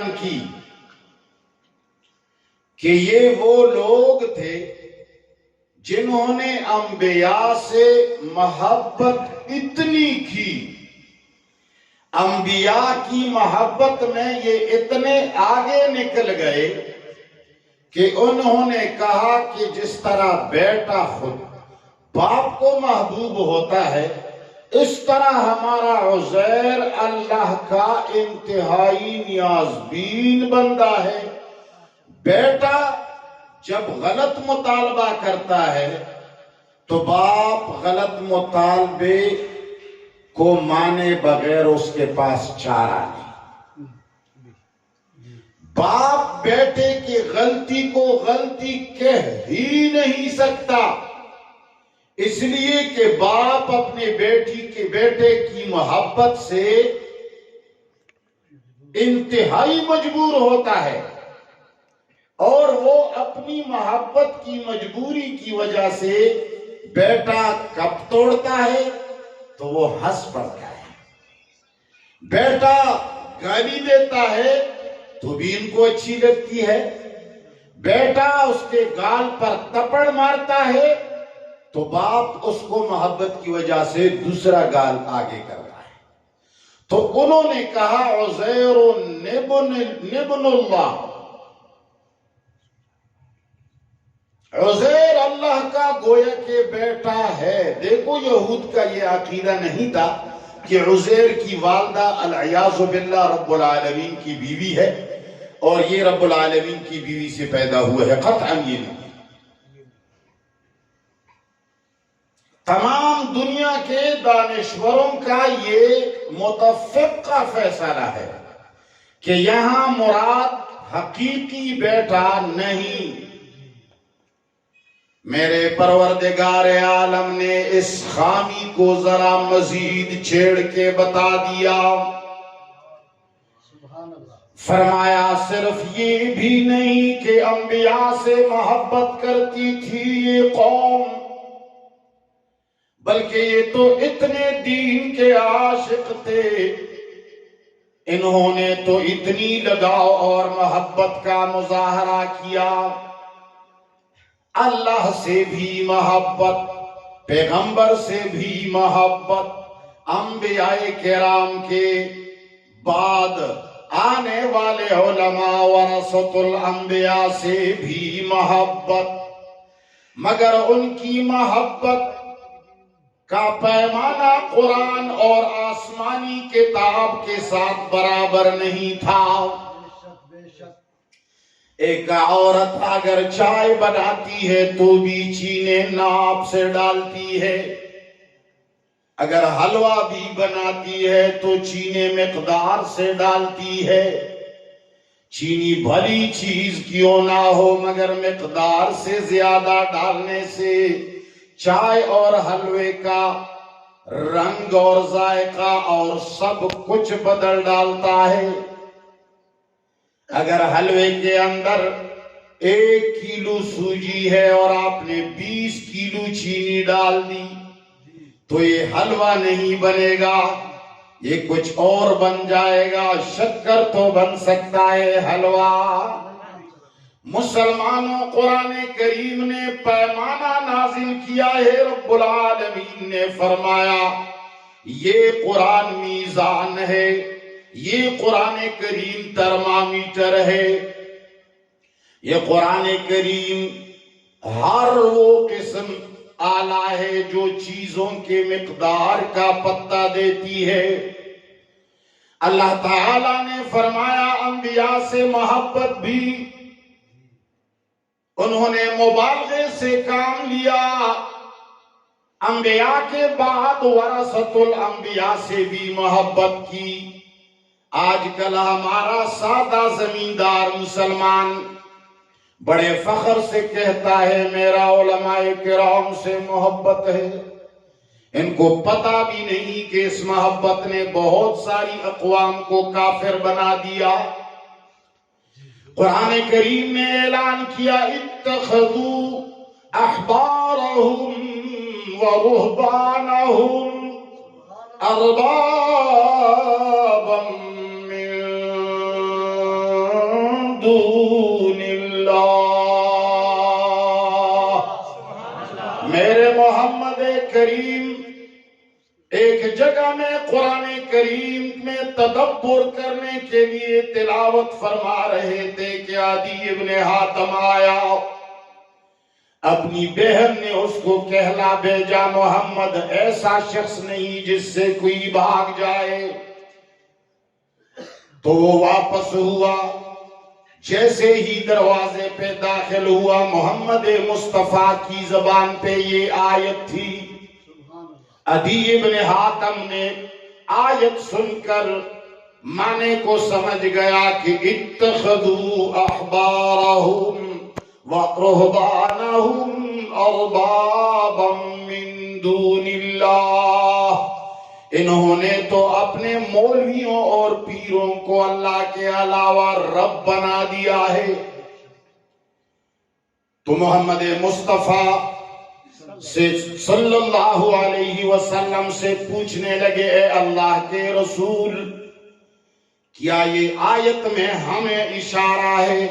بیان کی کہ یہ وہ لوگ تھے جنہوں نے انبیاء سے محبت اتنی کی، انبیاء کی محبت میں یہ اتنے آگے نکل گئے کہ انہوں نے کہا کہ جس طرح بیٹا خود باپ کو محبوب ہوتا ہے، اس طرح ہمارا عزیر اللہ کا انتہائی نیازبین بندہ ہے۔ بیٹا جب غلط مطالبہ کرتا ہے تو باپ غلط مطالبے کو مانے بغیر اس کے پاس چارہ نہیں۔ باپ بیٹے کی غلطی کو غلطی کہہ ہی نہیں سکتا، اس لیے کہ باپ اپنے بیٹے کی محبت سے انتہائی مجبور ہوتا ہے، اور وہ اپنی محبت کی مجبوری کی وجہ سے بیٹا کب توڑتا ہے تو وہ ہنس پڑتا ہے۔ بیٹا گالی دیتا ہے تو بھی ان کو اچھی لگتی ہے، بیٹا اس کے گال پر تپڑ مارتا ہے تو باپ اس کو محبت کی وجہ سے دوسرا گال آگے کرتا ہے۔ تو انہوں نے کہا عزیر ابن اللہ، عزیر اللہ کا گویا کہ بیٹا ہے۔ دیکھو یہود کا یہ عقیدہ نہیں تھا کہ عزیر کی والدہ العیاذ باللہ رب العالمین کی بیوی ہے اور یہ رب العالمین کی بیوی سے پیدا ہوا ہے، قطعاً یہ نہیں۔ تمام دنیا کے دانشوروں کا یہ متفق کا فیصلہ ہے کہ یہاں مراد حقیقی بیٹا نہیں۔ میرے پروردگار عالم نے اس خامی کو ذرا مزید چھیڑ کے بتا دیا، فرمایا صرف یہ بھی نہیں کہ انبیاء سے محبت کرتی تھی یہ قوم، بلکہ یہ تو اتنے دین کے عاشق تھے، انہوں نے تو اتنی لگاؤ اور محبت کا مظاہرہ کیا، اللہ سے بھی محبت، پیغمبر سے بھی محبت، انبیاء کرام کے بعد آنے والے علماء ورثۃ الانبیاء سے بھی محبت، مگر ان کی محبت کا پیمانہ قرآن اور آسمانی کتاب کے ساتھ برابر نہیں تھا۔ ایک عورت اگر چائے بناتی ہے تو بھی چینے ناپ سے ڈالتی ہے، اگر حلوہ بھی بناتی ہے تو چینے مقدار سے ڈالتی ہے۔ چینی بھلی چیز کیوں نہ ہو مگر مقدار سے زیادہ ڈالنے سے چائے اور حلوے کا رنگ اور ذائقہ اور سب کچھ بدل ڈالتا ہے۔ اگر حلوے کے اندر 1 کیلو سوجی ہے اور آپ نے 20 کیلو چینی ڈال دی تو یہ حلوہ نہیں بنے گا، یہ کچھ اور بن جائے گا۔ شکر تو بن سکتا ہے، حلوہ۔ مسلمانوں، قرآن کریم نے پیمانہ نازل کیا ہے، رب العالمین نے فرمایا یہ قرآن میزان ہے، یہ قرآن کریم ترمامیٹر ہے، یہ قرآن کریم ہر وہ قسم آلہ ہے جو چیزوں کے مقدار کا پتہ دیتی ہے۔ اللہ تعالیٰ نے فرمایا انبیاء سے محبت بھی انہوں نے مبالغے سے کام لیا، انبیاء کے بعد ورثۃ الانبیاء سے بھی محبت کی۔ آج کل ہمارا سادہ زمیندار مسلمان بڑے فخر سے کہتا ہے میرا علماء کرام سے محبت ہے، ان کو پتہ بھی نہیں کہ اس محبت نے بہت ساری اقوام کو کافر بنا دیا۔ قرآن کریم نے اعلان کیا اتخذوا احبارهم ورهبانهم اربابا من دون اللہ. میرے محمد کریم ایک جگہ میں قرآن کریم میں تدبر کرنے کے لیے تلاوت فرما رہے تھے کہ عدی ابن حاتم آیا. اپنی بہن نے اس کو کہلا بھیجا محمد ایسا شخص نہیں جس سے کوئی بھاگ جائے. تو وہ واپس ہوا. جیسے ہی دروازے پہ داخل ہوا محمد مصطفیٰ کی زبان پہ یہ آیت تھی. عدی ابن حاتم نے آیت سن کر معنی کو سمجھ گیا کہ اتخذوا احبارهم ورهبانهم اربابا من دون اللہ. انہوں نے تو اپنے مولویوں اور پیروں کو اللہ کے علاوہ رب بنا دیا ہے. تو محمد مصطفیٰ سے صلی اللہ علیہ وسلم سے پوچھنے لگے اے اللہ کے رسول کیا یہ آیت میں ہمیں اشارہ ہے؟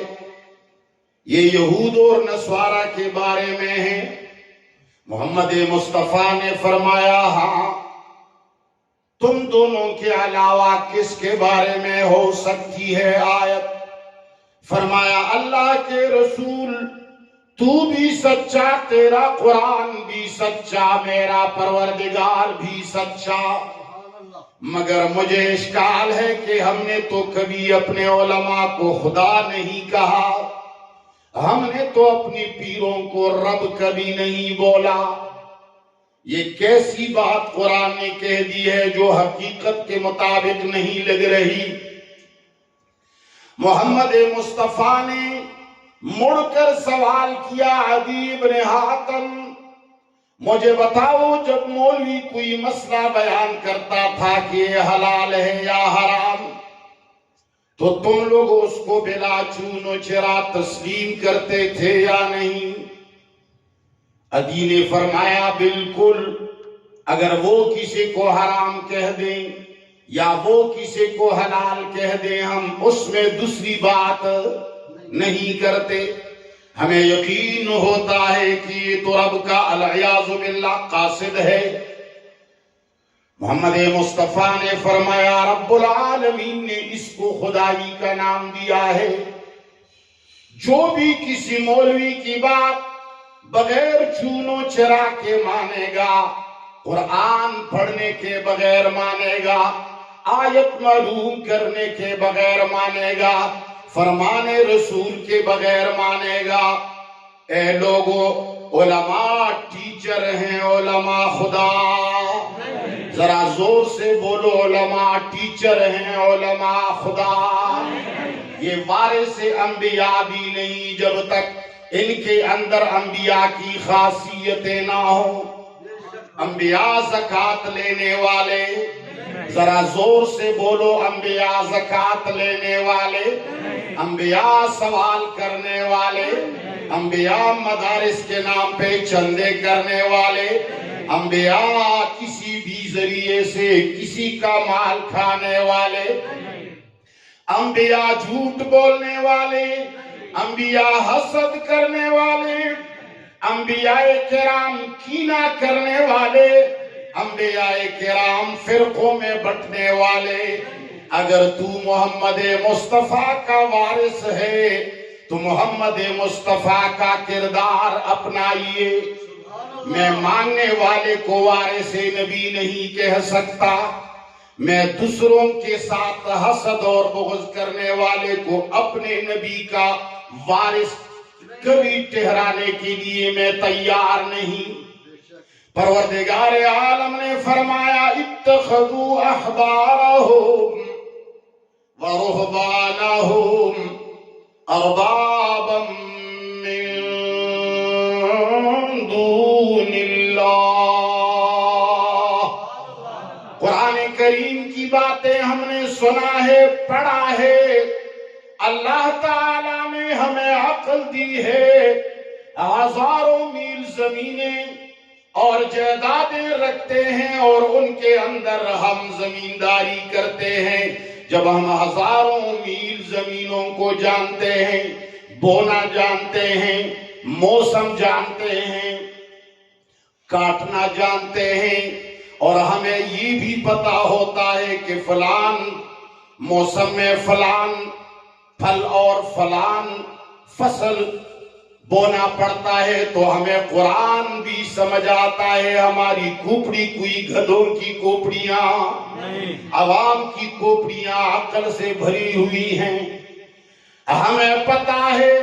یہ یہود اور نصارہ کے بارے میں ہے. محمد مصطفیٰ نے فرمایا ہاں. تم دونوں کے علاوہ کس کے بارے میں ہو سکتی ہے آیت؟ فرمایا اللہ کے رسول تو بھی سچا، تیرا قرآن بھی سچا، میرا پروردگار بھی سچا، مگر مجھے اشکال ہے کہ ہم نے تو کبھی اپنے علماء کو خدا نہیں کہا، ہم نے تو اپنی پیروں کو رب کبھی نہیں بولا. یہ کیسی بات قرآن نے کہہ دی ہے جو حقیقت کے مطابق نہیں لگ رہی. محمد مصطفیٰ نے مڑ کر سوال کیا عدی ابن حاتم مجھے بتاؤ جب مولوی کوئی مسئلہ بیان کرتا تھا کہ یہ حلال ہے یا حرام تو تم لوگ اس کو بلا چون و چرا تسلیم کرتے تھے یا نہیں؟ عدی نے فرمایا بالکل. اگر وہ کسی کو حرام کہہ دیں یا وہ کسی کو حلال کہہ دیں ہم اس میں دوسری بات نہیں کرتے. ہمیں یقین ہوتا ہے کہ یہ تو رب کا العیاذ باللہ قاصد ہے. محمد مصطفیٰ نے فرمایا رب العالمین نے اس کو خدائی کا نام دیا ہے. جو بھی کسی مولوی کی بات بغیر چونو چرا کے مانے گا، قرآن پڑھنے کے بغیر مانے گا، آیت معلوم کرنے کے بغیر مانے گا، فرمان رسول کے بغیر مانے گا. اے لوگو علماء ٹیچر ہیں، علماء خدا. ذرا زور سے بولو علماء ٹیچر ہیں، علماء خدا. یہ وارث انبیاء بھی نہیں جب تک ان کے اندر انبیاء کی خاصیتیں نہ ہوں. انبیاء زکوٰۃ لینے والے، ذرا زور سے بولو انبیاء زکوٰۃ لینے والے، انبیاء سوال کرنے والے، انبیاء مدارس کے نام پہ چندے کرنے والے، انبیاء کسی بھی ذریعے سے کسی کا مال کھانے والے، انبیاء جھوٹ بولنے والے، انبیاء حسد کرنے والے، انبیاء کرام کینہ کرنے والے، انبیاء کرام فرقوں میں بٹنے والے. اگر تو محمد مصطفیٰ کا وارث ہے تو محمد مصطفیٰ کا کردار اپنائیے. میں ماننے والے کو وارث نبی نہیں کہہ سکتا، میں دوسروں کے ساتھ حسد اور بغض کرنے والے کو اپنے نبی کا وارث کبھی ٹھہرانے کے لیے میں تیار نہیں. پروردگار عالم نے فرمایا اتخذوا احبارهم ورهبانهم اربابا من دون اللہ. قرآن کریم کی باتیں ہم نے سنا ہے، پڑھا ہے. اللہ تعالیٰ نے ہمیں عقل دی ہے. ہزاروں میل زمینیں اور جائیدادیں رکھتے ہیں اور ان کے اندر ہم زمینداری کرتے ہیں. جب ہم ہزاروں میل زمینوں کو جانتے ہیں، بونا جانتے ہیں، موسم جانتے ہیں، کاٹنا جانتے ہیں، اور ہمیں یہ بھی پتا ہوتا ہے کہ فلان موسم میں فلان پھل اور فلان فصل بونا پڑتا ہے، تو ہمیں قرآن بھی سمجھ آتا ہے۔ ہماری کھوپڑی کوئی گدھوں کی کھوپڑیاں، عوام کی کھوپڑیاں عقل سے بھری ہوئی ہیں۔ ہمیں پتا ہے،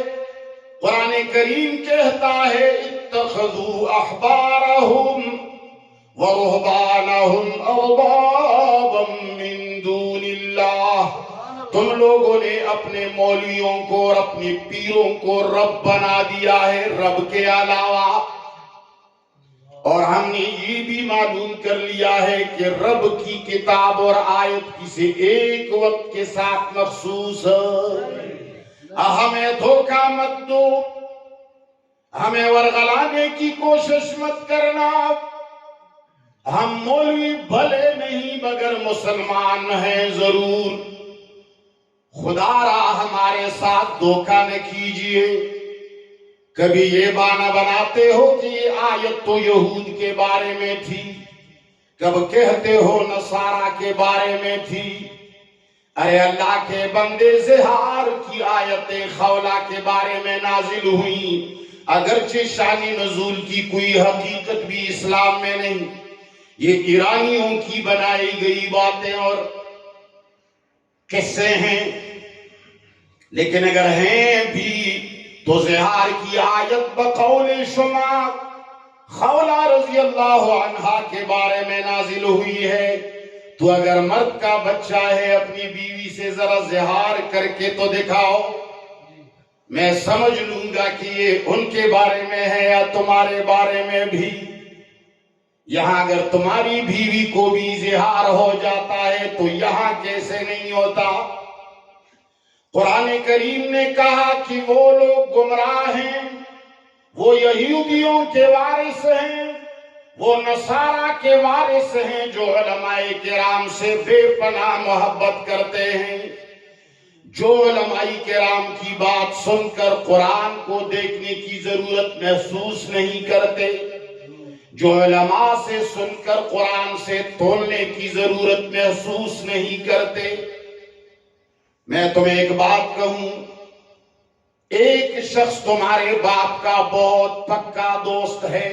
قرآن کریم کہتا ہے اتخذوا احبارہم ورہبانہم اربابا من دون اللہ، تم لوگوں نے اپنے مولویوں کو اور اپنی پیروں کو رب بنا دیا ہے رب کے علاوہ۔ اور ہم نے یہ بھی معلوم کر لیا ہے کہ رب کی کتاب اور آیت کسی ایک وقت کے ساتھ مخصوص ہے۔ ہمیں دھوکہ مت دو، ہمیں ورغلانے کی کوشش مت کرنا۔ ہم مولوی بھلے نہیں مگر مسلمان ہیں ضرور، خدا را ہمارے ساتھ دھوکہ نہ کیجئے۔ کبھی یہ بہانہ بناتے ہو کہ یہ آیت تو یہود کے بارے میں تھی، کب کہتے ہو نصارہ کے بارے میں تھی۔ ارے اللہ کے بندے، زہار کی آیتیں خولہ کے بارے میں نازل ہوئی، اگرچہ شان نزول کی کوئی حقیقت بھی اسلام میں نہیں، یہ ایرانیوں کی بنائی گئی باتیں اور قصے ہیں، لیکن اگر ہیں بھی تو زہار کی آیت بقول شما خولہ رضی اللہ عنہا کے بارے میں نازل ہوئی ہے۔ تو اگر مرد کا بچہ ہے اپنی بیوی سے ذرا زہار کر کے تو دکھاؤ، میں سمجھ لوں گا کہ یہ ان کے بارے میں ہے یا تمہارے بارے میں بھی۔ یہاں اگر تمہاری بیوی کو بھی زہار ہو جاتا ہے تو یہاں کیسے نہیں ہوتا؟ قرآن کریم نے کہا کہ وہ لوگ گمراہ ہیں، وہ یہودیوں کے وارث ہیں، وہ نصارہ کے وارث ہیں جو علماء کرام سے بے پناہ محبت کرتے ہیں، جو علماء کرام کی بات سن کر قرآن کو دیکھنے کی ضرورت محسوس نہیں کرتے، جو علماء سے سن کر قرآن سے تولنے کی ضرورت محسوس نہیں کرتے۔ میں تمہیں ایک بات کہوں، ایک شخص تمہارے باپ کا بہت پکا دوست ہے،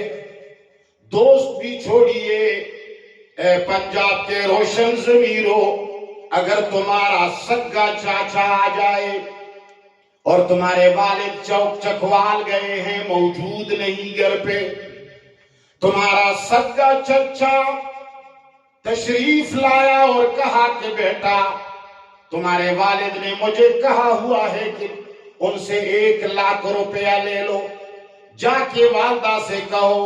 دوست بھی چھوڑیے، اے پنجاب کے روشن ضمیرو، اگر تمہارا سگا چاچا آ جائے اور تمہارے والد چوک چکوال گئے ہیں، موجود نہیں گھر پہ، تمہارا سگا چچا تشریف لایا اور کہا کہ بیٹا تمہارے والد نے مجھے کہا ہوا ہے کہ ان سے 1,00,000 روپیہ لے لو، جا کے والدہ سے کہو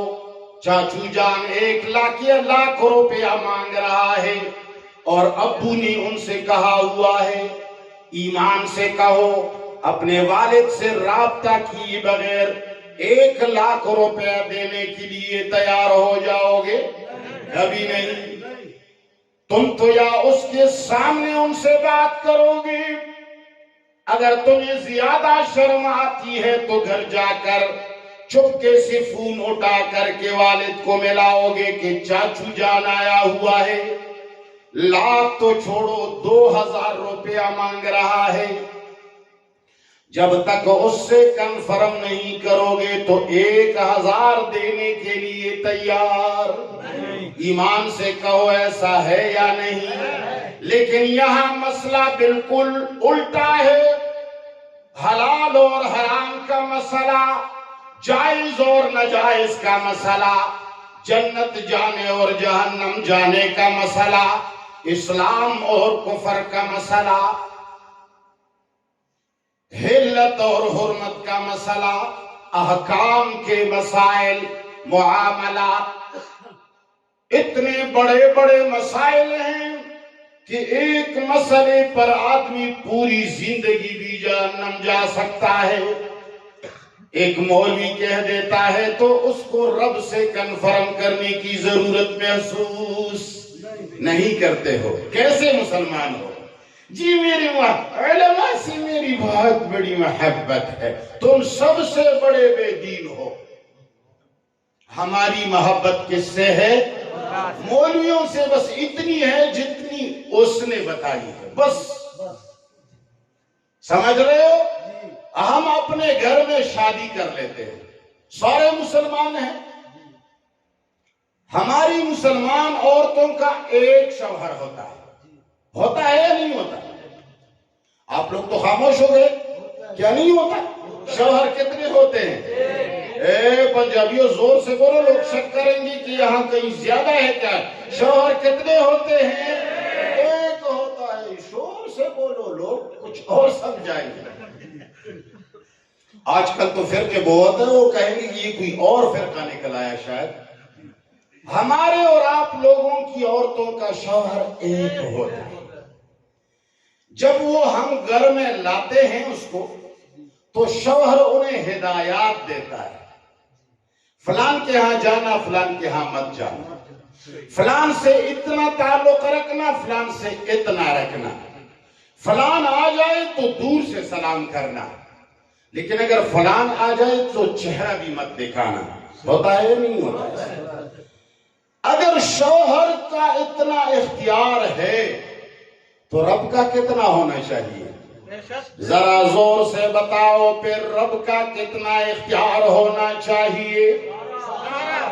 چاچو جان 1,00,000 روپیہ مانگ رہا ہے اور ابو نے ان سے کہا ہوا ہے۔ ایمان سے کہو، اپنے والد سے رابطہ کیے بغیر 1,00,000 روپیہ دینے کے لیے تیار ہو جاؤ گے؟ کبھی نہیں۔ تم تو یا اس کے سامنے ان سے بات کرو گے، اگر تمہیں زیادہ شرم آتی ہے تو گھر جا کر چپکے سے فون اٹھا کر کے والد کو ملاؤ گے کہ چاچو جان آیا ہوا ہے، 1,00,000 تو چھوڑو 2,000 روپیہ مانگ رہا ہے۔ جب تک اس سے کنفرم نہیں کرو گے تو 1,000 دینے کے لیے تیار۔ ایمان سے کہو ایسا ہے یا نہیں؟ لیکن یہاں مسئلہ بالکل الٹا ہے، حلال اور حرام کا مسئلہ، جائز اور ناجائز کا مسئلہ، جنت جانے اور جہنم جانے کا مسئلہ، اسلام اور کفر کا مسئلہ، حلت اور حرمت کا مسئلہ، احکام کے مسائل، معاملات، اتنے بڑے بڑے مسائل ہیں کہ ایک مسئلے پر آدمی پوری زندگی بھی جہنم جا سکتا ہے۔ ایک مولوی کہہ دیتا ہے تو اس کو رب سے کنفرم کرنے کی ضرورت محسوس نہیں کرتے ہو، کیسے مسلمان ہو؟ جی میری علماء سے میری بہت بڑی محبت ہے، تم سب سے بڑے بے دین ہو۔ ہماری محبت کس سے ہے؟ مولویوں سے بس اتنی ہے جتنی اس نے بتائی ہے، بس۔ سمجھ رہے ہو؟ ہم اپنے گھر میں شادی کر لیتے ہیں، سارے مسلمان ہیں، ہماری مسلمان عورتوں کا ایک شوہر ہوتا ہے یا نہیں ہوتا؟ آپ لوگ تو خاموش ہو گئے، کیا نہیں ہوتا؟ شوہر کتنے ہوتے ہیں؟ پنجابیوں زور سے بولو، لوگ شک کریں گے کہ یہاں کہیں زیادہ ہے کیا؟ شوہر کتنے ہوتے ہیں؟ ایک ہوتا ہے۔ شور سے بولو، لوگ کچھ اور سمجھائیں گے۔ آج کل تو فرقے بہت ہیں، وہ کہیں گے کہ یہ کوئی اور فرقہ نکل آیا شاید۔ ہمارے اور آپ لوگوں کی عورتوں کا شوہر ایک ہوتا ہے۔ جب وہ ہم گھر میں لاتے ہیں اس کو، تو شوہر انہیں ہدایات دیتا ہے، فلان کے ہاں جانا، فلان کے ہاں مت جانا، فلان سے اتنا تعلق رکھنا، فلان سے اتنا رکھنا، فلان آ جائے تو دور سے سلام کرنا، لیکن اگر فلان آ جائے تو چہرہ بھی مت دکھانا۔ ہوتا ہے نہیں ہوتا ہے؟ اگر شوہر کا اتنا اختیار ہے تو رب کا کتنا ہونا چاہیے؟ ذرا زور سے بتاؤ، پھر رب کا کتنا اختیار ہونا چاہیے؟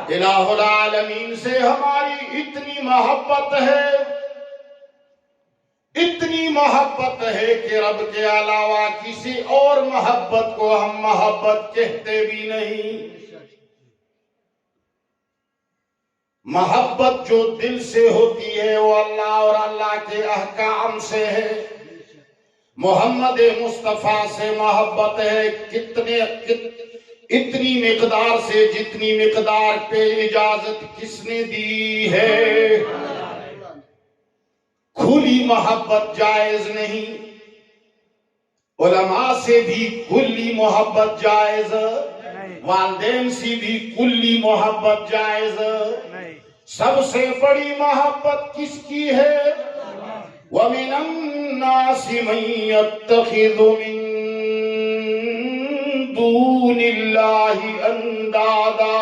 الہ العالمین سے ہماری اتنی محبت ہے، اتنی محبت ہے کہ رب کے علاوہ کسی اور محبت کو ہم محبت کہتے بھی نہیں۔ محبت جو دل سے ہوتی ہے وہ اللہ اور اللہ کے احکام سے ہے، محمد مصطفیٰ سے محبت ہے اتنی مقدار سے جتنی مقدار پہ اجازت کس نے دی ہے۔ کھلی محبت جائز نہیں، علماء سے بھی کلی محبت جائز، والدین سے بھی کلی محبت جائز۔ سب سے بڑی محبت کس کی ہے؟ وَمِنَ النَّاسِ مَن يَتَّخِذُ مِن دُونِ اللَّهِ أَندَادًا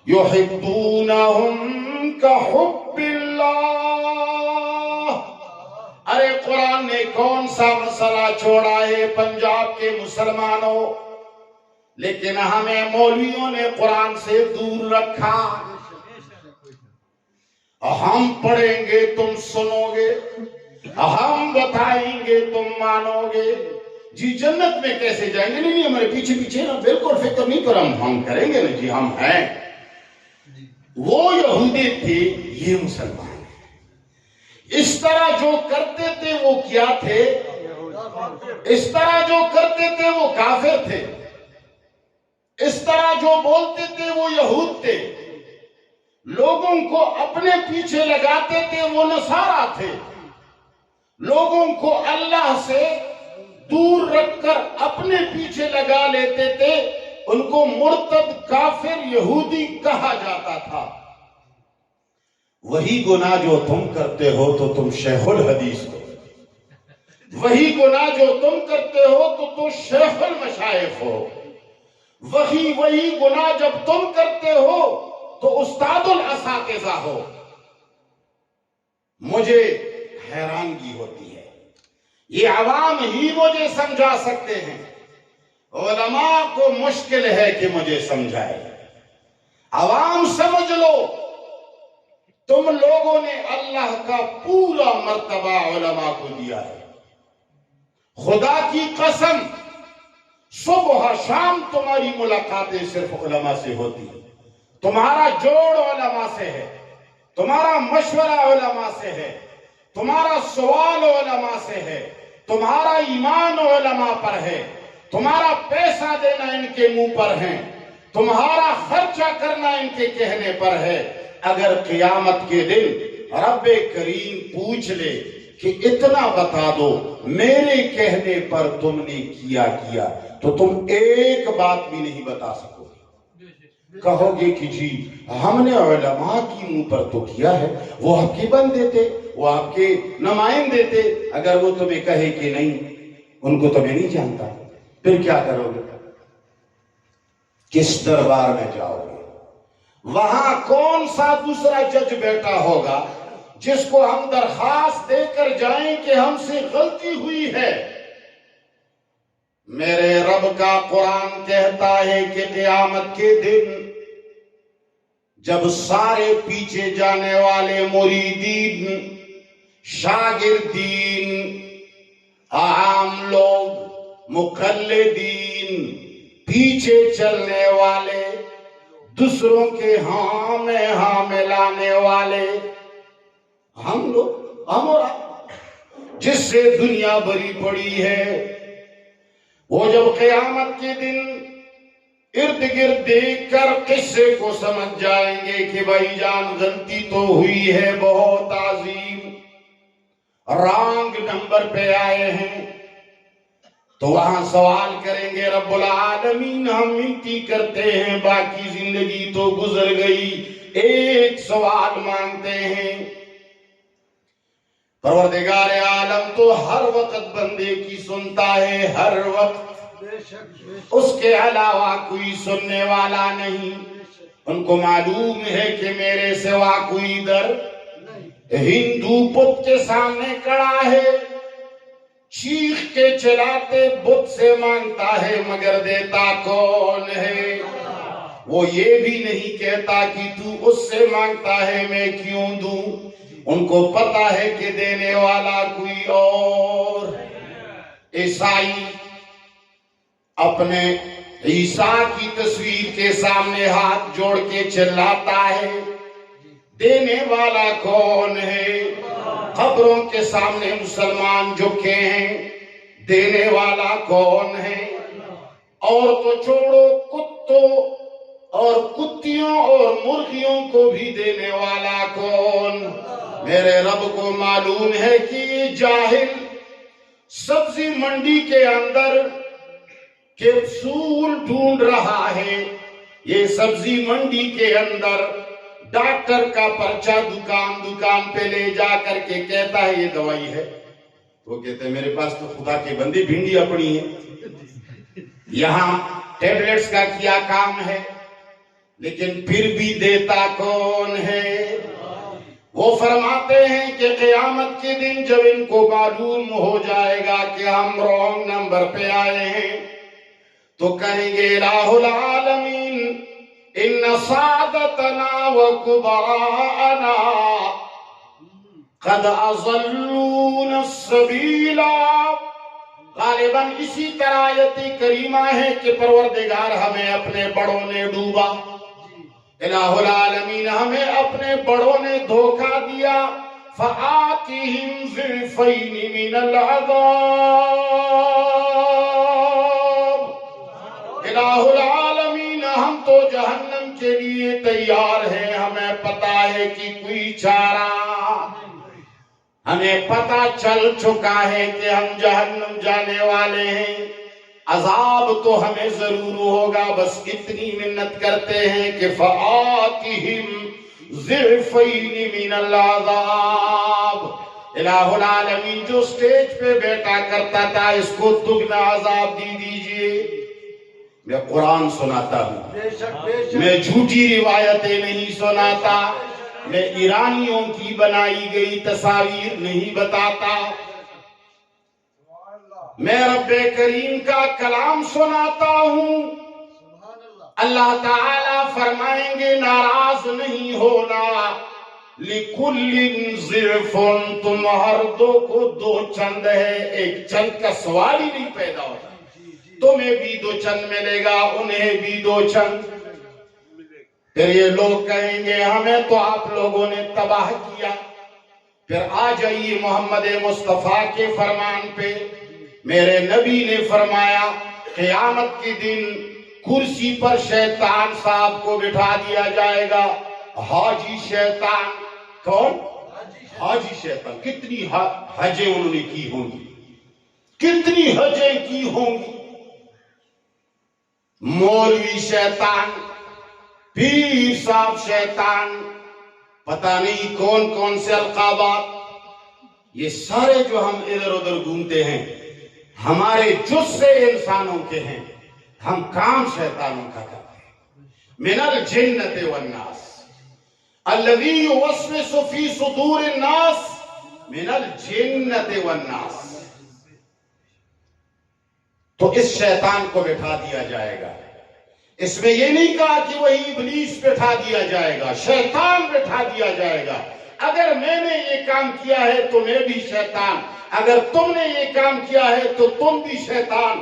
يُحِبُّونَهُمْ كَحُبِّ اللَّهِ۔ ارے قرآن نے کون سا مسئلہ چھوڑا ہے پنجاب کے مسلمانوں، لیکن ہمیں مولویوں نے قرآن سے دور رکھا۔ ہم پڑھیں گے تم سنو گے، ہم بتائیں گے تم مانو گے۔ جی جنت میں کیسے جائیں گے؟ نہیں ہمارے پیچھے پیچھے نا، بالکل فکر نہیں کرو، ہم کریں گے نا جی، ہم ہیں۔ وہ یہودی تھے، یہ مسلمان ہیں۔ اس طرح جو کرتے تھے وہ کیا تھے؟ اس طرح جو کرتے تھے وہ کافر تھے، اس طرح جو بولتے تھے وہ یہود تھے، لوگوں کو اپنے پیچھے لگاتے تھے وہ نصارہ تھے، لوگوں کو اللہ سے دور رکھ کر اپنے پیچھے لگا لیتے تھے، ان کو مرتد کافر یہودی کہا جاتا تھا۔ وہی گناہ جو تم کرتے ہو تو تم شیخ الحدیث ہو، وہی گناہ جو تم کرتے ہو تو تم شیخ المشائخ ہو، وہی گناہ جب تم کرتے ہو تو استاد الاساتذہ ہو۔ مجھے حیرانگی ہوتی ہے، یہ عوام ہی مجھے سمجھا سکتے ہیں، علماء کو مشکل ہے کہ مجھے سمجھائے۔ عوام سمجھ لو، تم لوگوں نے اللہ کا پورا مرتبہ علماء کو دیا ہے۔ خدا کی قسم، صبح شام تمہاری ملاقاتیں صرف علماء سے ہوتی ہیں، تمہارا جوڑ علماء سے ہے، تمہارا مشورہ علماء سے ہے، تمہارا سوال علماء سے ہے، تمہارا ایمان علماء پر ہے، تمہارا پیسہ دینا ان کے منہ پر ہے، تمہارا خرچہ کرنا ان کے کہنے پر ہے۔ اگر قیامت کے دن رب کریم پوچھ لے کہ اتنا بتا دو میرے کہنے پر تم نے کیا تو تم ایک بات بھی نہیں بتا سکو گے۔ کہو گے کہ جی ہم نے علماء کی منہ پر تو کیا ہے، وہ آپ کے بندے تھے، وہ آپ کے نمائندے تھے، اگر وہ تمہیں کہے کہ نہیں ان کو تو میں نہیں جانتا، پھر کیا کرو گے؟ کس دربار میں جاؤ گے؟ وہاں کون سا دوسرا جج بیٹھا ہوگا جس کو ہم درخواست دے کر جائیں کہ ہم سے غلطی ہوئی ہے؟ میرے رب کا قرآن کہتا ہے کہ قیامت کے دن جب سارے پیچھے جانے والے مریدین، شاگردین، عام لوگ، مقلدین، پیچھے چلنے والے، دوسروں کے ہاں میں ہاں ملانے والے، ہم لوگ، ہم اور آپ، جس سے دنیا بھری پڑی ہے، وہ جب قیامت کے دن ارد گرد دیکھ کر قصے کو سمجھ جائیں گے کہ بھائی جان غلطی تو ہوئی ہے بہت عظیم، رانگ نمبر پہ آئے ہیں، تو وہاں سوال کریں گے رب العالمین ہم منتی کرتے ہیں، باقی زندگی تو گزر گئی، ایک سوال مانگتے ہیں۔ پروردگار عالم تو ہر وقت بندے کی سنتا ہے، ہر وقت، اس کے علاوہ کوئی سننے والا نہیں۔ ان کو معلوم ہے کہ میرے سوا کوئی در ہندو بت کے سامنے کھڑا ہے، چیخ کے چلاتے بت سے مانگتا ہے مگر دیتا کون ہے؟ وہ یہ بھی نہیں کہتا کہ تو اس سے مانگتا ہے میں کیوں دوں، ان کو پتا ہے کہ دینے والا کوئی اور۔ عیسائی اپنے عیسیٰ کی تصویر کے سامنے ہاتھ جوڑ کے چلاتا ہے دینے والا کون ہے؟ قبروں کے سامنے مسلمان جھکے ہیں، دینے والا کون ہے؟ اور تو چھوڑو، کتوں اور کتیوں اور مرغیوں کو بھی دینے والا کون؟ میرے رب کو معلوم ہے کہ یہ جاہل سبزی منڈی کے اندر کیپسول ڈھونڈ رہا ہے، یہ سبزی منڈی کے اندر ڈاکٹر کا پرچہ دکان پہ لے جا کر کے کہتا ہے یہ دوائی ہے، وہ کہتے ہیں میرے پاس تو خدا کے بندی بھنڈیاں پڑی ہیں، یہاں ٹیبلیٹس کا کیا کام ہے، لیکن پھر بھی دیتا کون ہے؟ وہ فرماتے ہیں کہ قیامت کے دن جب ان کو معلوم ہو جائے گا کہ ہم رونگ نمبر پہ آئے ہیں، تو کہیں گے الہ العالمین ان سادتنا و کبراءنا قد اضلون السبیلا۔ غالباً اسی طرح آیت کریمہ ہے کہ پروردگار ہمیں اپنے بڑوں نے ڈوبا، الہ العالمین ہمیں اپنے بڑوں نے دھوکہ دیا، فآتِهِمْ ضِعْفَيْنِ مِنَ الْعَذَابِ۔ الہ العالمین ہم تو جہنم کے لیے تیار ہیں، ہمیں پتا ہے کہ کوئی چارہ، ہمیں پتا چل چکا ہے کہ ہم جہنم جانے والے ہیں، عذاب تو ہمیں ضرور ہوگا، بس اتنی منت کرتے ہیں کہ فآتِهِمْ ضِعْفَيْنِ مِنَ الْعَذَابِ۔ الہ العالمین جو سٹیج پہ بیٹھا کرتا تھا اس کو دگنا عذاب دی دیجئے۔ میں قرآن سناتا ہوں، میں جھوٹی روایتیں نہیں سناتا، میں ایرانیوں کی بنائی گئی تصاویر نہیں بتاتا، میں رب کریم کا کلام سناتا ہوں۔ اللہ تعالیٰ فرمائیں گے ناراض نہیں ہونا، لِكُلٍّ ضِعْفٌ، تم ہر دو کو دو چند ہے، ایک چند کا سوال ہی نہیں پیدا ہوتا، تمہیں بھی دو چند ملے گا، انہیں بھی دو چند۔ پھر یہ لوگ کہیں گے ہمیں تو آپ لوگوں نے تباہ کیا۔ پھر آ جائیے محمد مصطفیٰ کے فرمان پہ، میرے نبی نے فرمایا قیامت کے دن کرسی پر شیطان صاحب کو بٹھا دیا جائے گا، حاجی شیطان۔ کون؟ حاجی شیطان۔ کتنی حجیں انہوں نے کی ہوں گی، کتنی حجیں کی ہوں گی۔ مولوی شیطان، پیر صاحب شیطان، پتہ نہیں کون کون سے القابات، یہ سارے جو ہم ادھر ادھر گھومتے ہیں ہمارے جز سے انسانوں کے ہیں، ہم کام شیطانوں کا کرتے ہیں۔ من الجنت والناس الذی یوسوس فی صدور الناس من الجنت والناس۔ تو اس شیطان کو بٹھا دیا جائے گا، اس میں یہ نہیں کہا کہ وہی ابلیس بٹھا دیا جائے گا، شیطان بٹھا دیا جائے گا۔ اگر میں نے یہ کام کیا ہے تو میں بھی شیطان، اگر تم نے یہ کام کیا ہے تو تم بھی شیطان،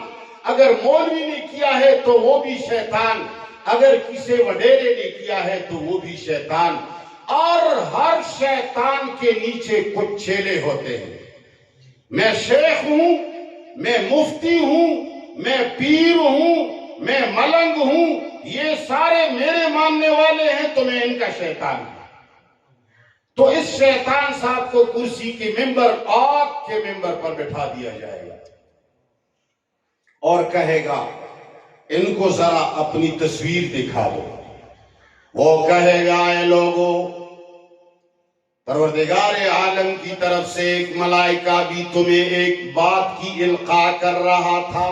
اگر مولوی نے کیا ہے تو وہ بھی شیطان، اگر کسی وڈیرے نے کیا ہے تو وہ بھی شیطان۔ اور ہر شیطان کے نیچے کچھ چیلے ہوتے ہیں۔ میں شیخ ہوں، میں مفتی ہوں، میں پیر ہوں، میں ملنگ ہوں، یہ سارے میرے ماننے والے ہیں تو میں ان کا شیطان ہوں۔ تو اس شیطان صاحب کو کرسی کے ممبر، آگ کے ممبر پر بٹھا دیا جائے گا اور کہے گا ان کو ذرا اپنی تصویر دکھا دو۔ وہ کہے گا اے لوگو، پروردگار عالم کی طرف سے ایک ملائکہ بھی تمہیں ایک بات کی القاء کر رہا تھا،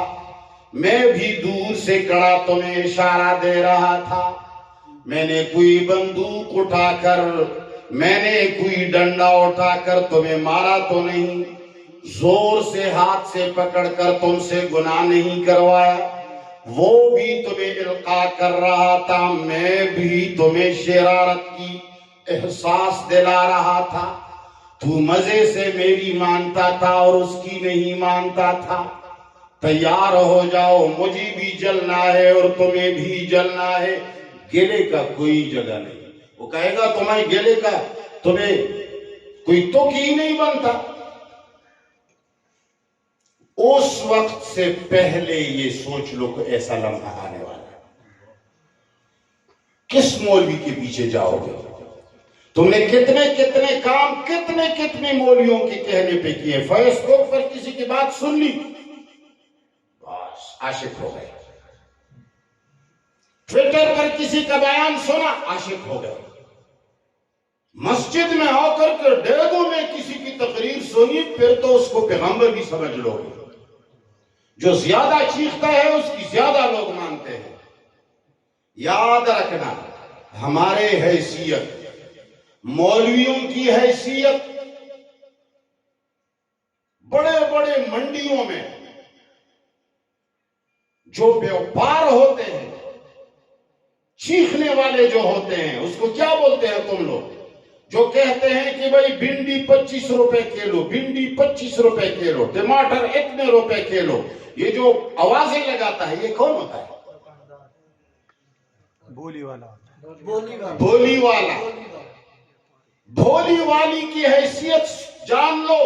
میں بھی دور سے کھڑا تمہیں اشارہ دے رہا تھا، میں نے کوئی بندوق اٹھا کر، میں نے کوئی ڈنڈا اٹھا کر تمہیں مارا تو نہیں، زور سے ہاتھ سے پکڑ کر تم سے گناہ نہیں کروایا، وہ بھی تمہیں القاء کر رہا تھا، میں بھی تمہیں شرارت کی احساس دلا رہا تھا، تو مزے سے میری مانتا تھا اور اس کی نہیں مانتا تھا۔ تیار ہو جاؤ، مجھے بھی جلنا ہے اور تمہیں بھی جلنا ہے، گلے کا کوئی جگہ نہیں۔ وہ کہے گا تمہیں گلے کا، تمہیں کوئی تو کی نہیں بنتا۔ اس وقت سے پہلے یہ سوچ لو کہ ایسا لمحہ آنے والا ہے، کس مولوی کے پیچھے جاؤ گے؟ تم نے کتنے کتنے کام کتنے کتنے مولویوں کے کہنے پہ کیے، فیس بک پر کسی کی بات سن لی، بس عاشق ہو گئے، ٹویٹر پر کسی کا بیان سنا، عاشق ہو گئے، مسجد میں آ کر کے ڈیگوں میں کسی کی تقریر سنی، پھر تو اس کو پیغمبر بھی سمجھ لو گے، جو زیادہ چیختا ہے اس کی زیادہ لوگ مانتے ہیں۔ یاد رکھنا، ہمارے حیثیت، مولویوں کی حیثیت، بڑے بڑے منڈیوں میں جو بیوپار ہوتے ہیں، چیخنے والے جو ہوتے ہیں، اس کو کیا بولتے ہیں تم لوگ؟ جو کہتے ہیں کہ بھئی بھنڈی 25 روپے کلو، بھنڈی 25 روپے کلو، ٹماٹر اتنے روپے کلو، یہ جو آوازیں لگاتا ہے یہ کون ہوتا ہے؟ بولی والا، بولی والا۔ بولی والی کی حیثیت جان لو،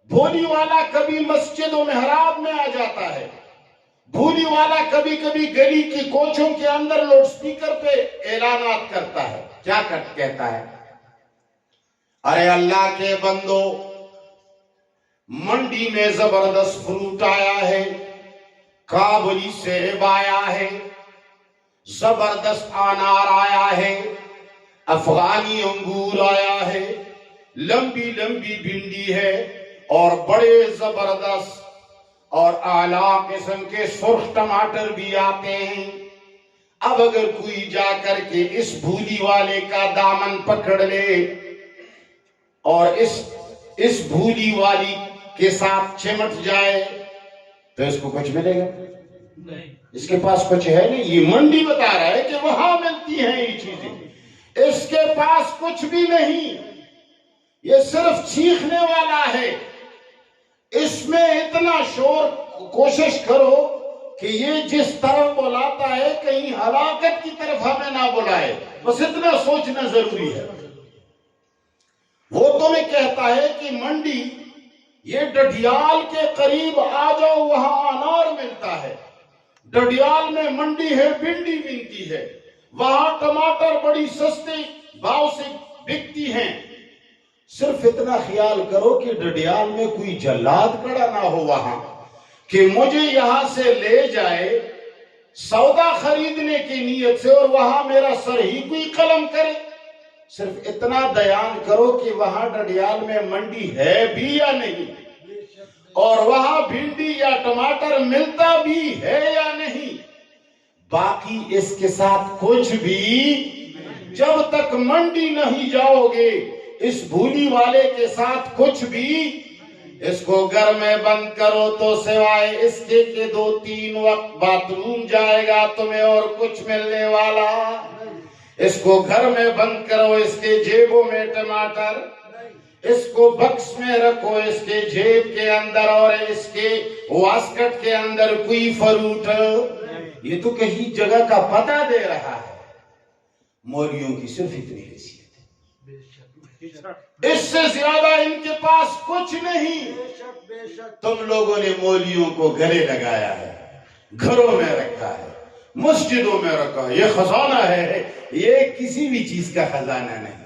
بولی والا کبھی مسجد و محراب میں آ جاتا ہے، بولی والا کبھی کبھی گلی کی کوچوں کے اندر لاؤڈ سپیکر پہ اعلانات کرتا ہے، کیا کہتا ہے؟ ارے اللہ کے بندو، منڈی میں زبردست فروٹ آیا ہے، کابلی سیب آیا ہے، زبردست انار آیا ہے، افغانی انگور آیا ہے، لمبی لمبی بھنڈی ہے، اور بڑے زبردست اور اعلیٰ قسم کے سرخ ٹماٹر بھی آتے ہیں۔ اب اگر کوئی جا کر کے اس بھولی والے کا دامن پکڑ لے اور اس بھولی والی کے ساتھ چمٹ جائے تو اس کو کچھ ملے گا نہیں، اس کے پاس کچھ ہے نہیں۔ یہ منڈی بتا رہا ہے کہ وہاں ملتی ہیں یہ چیزیں، اس کے پاس کچھ بھی نہیں، یہ صرف چیخنے والا ہے۔ اس میں اتنا شور، کوشش کرو کہ یہ جس طرف بلاتا ہے کہیں ہلاکت کی طرف ہمیں نہ بلائے، بس اتنا سوچنا ضروری ہے۔ وہ تمہیں کہتا ہے کہ منڈی، یہ ڈڈیال کے قریب آ جاؤ، وہاں انار ملتا ہے، ڈڈیال میں منڈی ہے، بھنڈی ملتی ہے، وہاں ٹماٹر بڑی سستے بھاؤ سے بکتی ہیں۔ صرف اتنا خیال کرو کہ ڈڈیال میں کوئی جلاد کھڑا نہ ہو وہاں، کہ مجھے یہاں سے لے جائے، سودا خریدنے کی نیت سے اور وہاں میرا سر ہی کوئی قلم کرے. صرف اتنا بیان کرو کہ وہاں ڈڈیال میں منڈی ہے بھی یا نہیں, اور وہاں بھنڈی یا ٹماٹر ملتا بھی ہے یا نہیں. باقی اس کے ساتھ کچھ بھی. جب تک منڈی نہیں جاؤ گے اس بھولی والے کے ساتھ کچھ بھی. اس کو گھر میں بند کرو تو سوائے اس کے کہ 2-3 وقت باتھ روم جائے گا تمہیں اور کچھ ملنے والا. اس کو گھر میں بند کرو, اس کے جیبوں میں ٹماٹر, اس کو بکس میں رکھو, اس کے جیب کے اندر اور اس کے واسکٹ کے اندر کوئی فروٹ. یہ تو کہیں جگہ کا پتہ دے رہا ہے. مولویوں کی صرف اتنی حیثیت ہے, اس سے زیادہ ان کے پاس کچھ نہیں. تم لوگوں نے مولویوں کو گلے لگایا ہے, گھروں میں رکھا ہے, مسجدوں میں رکھا ہے. یہ خزانہ ہے, یہ کسی بھی چیز کا خزانہ نہیں.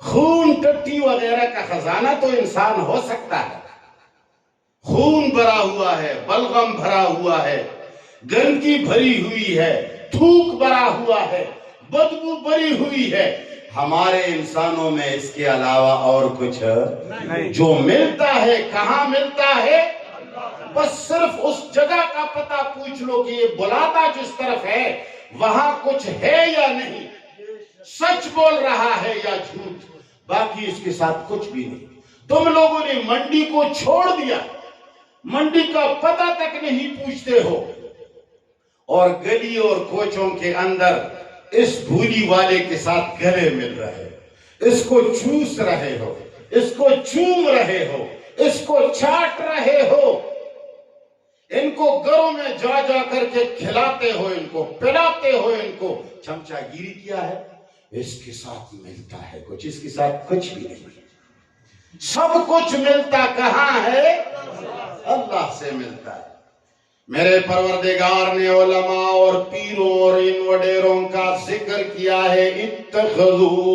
خون ٹٹی وغیرہ کا خزانہ تو انسان ہو سکتا ہے. خون بھرا ہوا ہے, بلغم بھرا ہوا ہے, گندگی بھری ہوئی ہے, تھوک بھرا ہوا ہے, بدبو بھری ہوئی ہے. ہمارے انسانوں میں اس کے علاوہ اور کچھ نہیں. جو ملتا ہے کہاں ملتا ہے؟ بس صرف اس جگہ کا پتہ پوچھ لو کہ یہ بلاتا جس طرف ہے وہاں کچھ ہے یا نہیں, سچ بول رہا ہے یا جھوٹ. باقی اس کے ساتھ کچھ بھی نہیں. تم لوگوں نے منڈی کو چھوڑ دیا, منڈی کا پتہ تک نہیں پوچھتے ہو, اور گلی اور کوچوں کے اندر اس بھولی والے کے ساتھ گلے مل رہے, اس کو چوس رہے ہو, اس کو چوم رہے ہو, اس کو چاٹ رہے ہو, ان کو گھروں میں جا جا کر کے کھلاتے ہو, ان کو پلاتے ہو, ان کو چمچا گیری کیا ہے. اس کے ساتھ ملتا ہے کچھ, اس کے ساتھ کچھ بھی نہیں. سب کچھ ملتا کہاں ہے؟ اللہ سے ملتا ہے. میرے پروردگار نے علماء اور پیروں اور ان وڈیروں کا ذکر کیا ہے. اتخذوا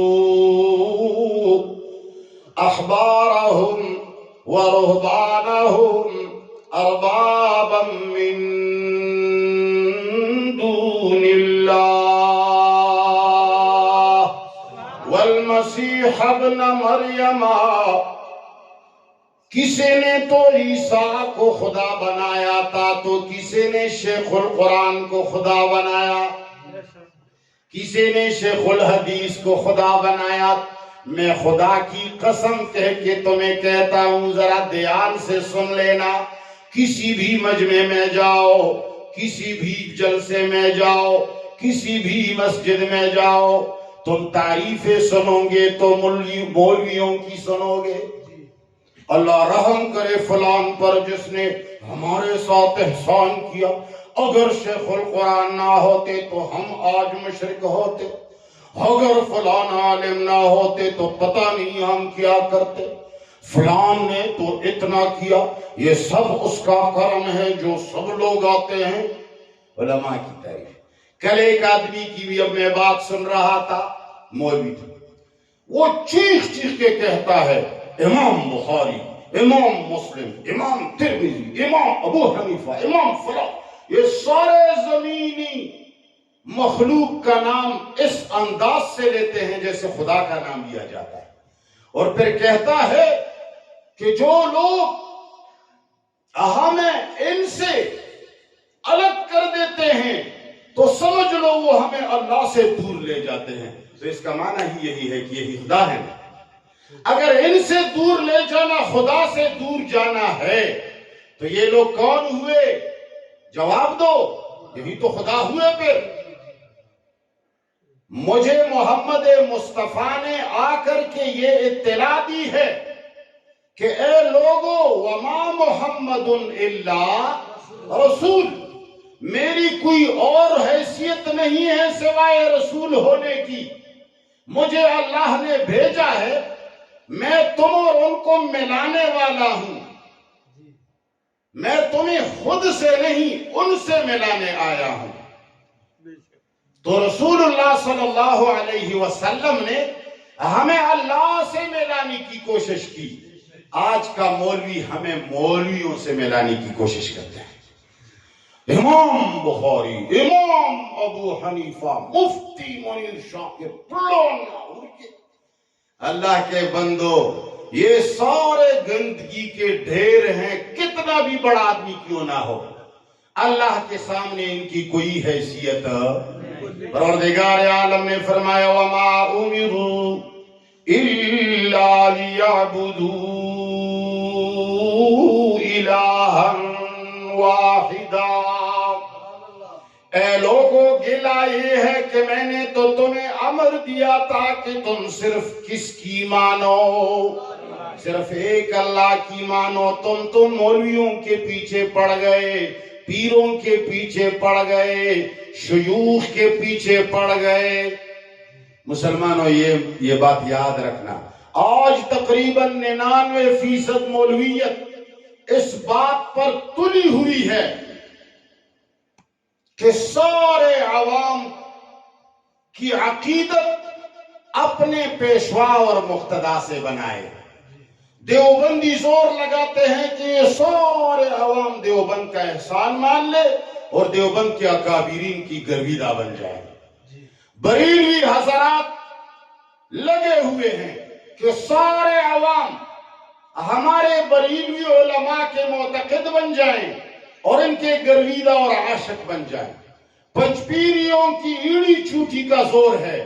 احبارهم ورهبانهم اربابا من دون اللہ والمسیح ابن مریم. کسی نے تو عیسیٰ کو خدا بنایا تھا, تو کسی نے شیخ القرآن کو خدا بنایا, کسی نے شیخ الحدیث کو خدا بنایا. میں خدا کی قسم کہہ کے تمہیں کہتا ہوں ذرا دھیان سے سن لینا. کسی بھی مجمع میں جاؤ, کسی بھی جلسے میں جاؤ, کسی بھی مسجد میں جاؤ, تم تعریفیں سنو گے تو مولویوں کی سنو گے. اللہ رحم کرے فلان پر جس نے ہمارے ساتھ احسان کیا. اگر شیخ القرآن نہ ہوتے تو ہم آج مشرک ہوتے, اگر فلان عالم نہ ہوتے تو پتہ نہیں ہم کیا کرتے. فلان نے تو اتنا کیا, یہ سب اس کا کرم ہے جو سب لوگ آتے ہیں. علماء کی تعریف. کل ایک آدمی کی بھی اب میں بات سن رہا تھا, مولوی تھا, وہ چیخ چیخ کے کہتا ہے امام بخاری, امام مسلم, امام ترمذی, امام ابو حنیفہ, امام فلاں, یہ سارے زمینی مخلوق کا نام اس انداز سے لیتے ہیں جیسے خدا کا نام لیا جاتا ہے. اور پھر کہتا ہے کہ جو لوگ ہمیں ان سے الگ کر دیتے ہیں تو سمجھ لو وہ ہمیں اللہ سے دور لے جاتے ہیں. تو اس کا معنی ہی یہی ہے کہ یہی خدا ہے. اگر ان سے دور لے جانا خدا سے دور جانا ہے تو یہ لوگ کون ہوئے؟ جواب دو, یہی تو خدا ہوئے. پھر مجھے محمد مصطفیٰ نے آ کر کے یہ اطلاع دی ہے کہ اے لوگو وما محمد الا رسول, میری کوئی اور حیثیت نہیں ہے سوائے رسول ہونے کی. مجھے اللہ نے بھیجا ہے, میں تم اور ان کو ملانے والا ہوں. میں تمہیں خود سے نہیں ان سے ملانے آیا ہوں. تو رسول اللہ صلی اللہ علیہ وسلم نے ہمیں اللہ سے ملانے کی کوشش کی. آج کا مولوی ہمیں مولویوں سے ملانے کی کوشش کرتے ہیں. امام بخاری، امام ابو حنیفہ، مفتی منیر شاکر، اللہ کے بندو یہ سارے گندگی کے ڈھیر ہیں، کتنا بھی بڑا آدمی کیوں نہ ہو، اللہ کے سامنے ان کی کوئی حیثیت۔ پروردگار عالم نے فرمایا وما امروا الا لیعبدوا الہا واحدا۔ اے لوگو گلہ یہ ہے کہ میں نے تو تمہیں امر دیا تھا کہ تم صرف کس کی مانو، صرف ایک اللہ کی مانو۔ تم مولویوں کے پیچھے پڑ گئے، پیروں کے پیچھے پڑ گئے، شیوخ کے پیچھے پڑ گئے۔ مسلمانوں یہ بات یاد رکھنا، آج تقریباً 99% مولویت اس بات پر تلی ہوئی ہے کہ سارے عوام کی عقیدت اپنے پیشوا اور مقتدا سے بنائے۔ دیوبندی زور لگاتے ہیں کہ یہ سارے عوام دیوبند کا احسان مان لے اور دیوبند کے اکابرین کی گرویدہ بن جائے۔ بریلوی حضرات لگے ہوئے ہیں کہ سارے عوام ہمارے بریلوی علماء کے معتقد بن جائیں اور ان کے گرویدہ اور عاشق بن جائیں۔ پنچپیریوں کی ایڑی چھوٹی کا زور ہے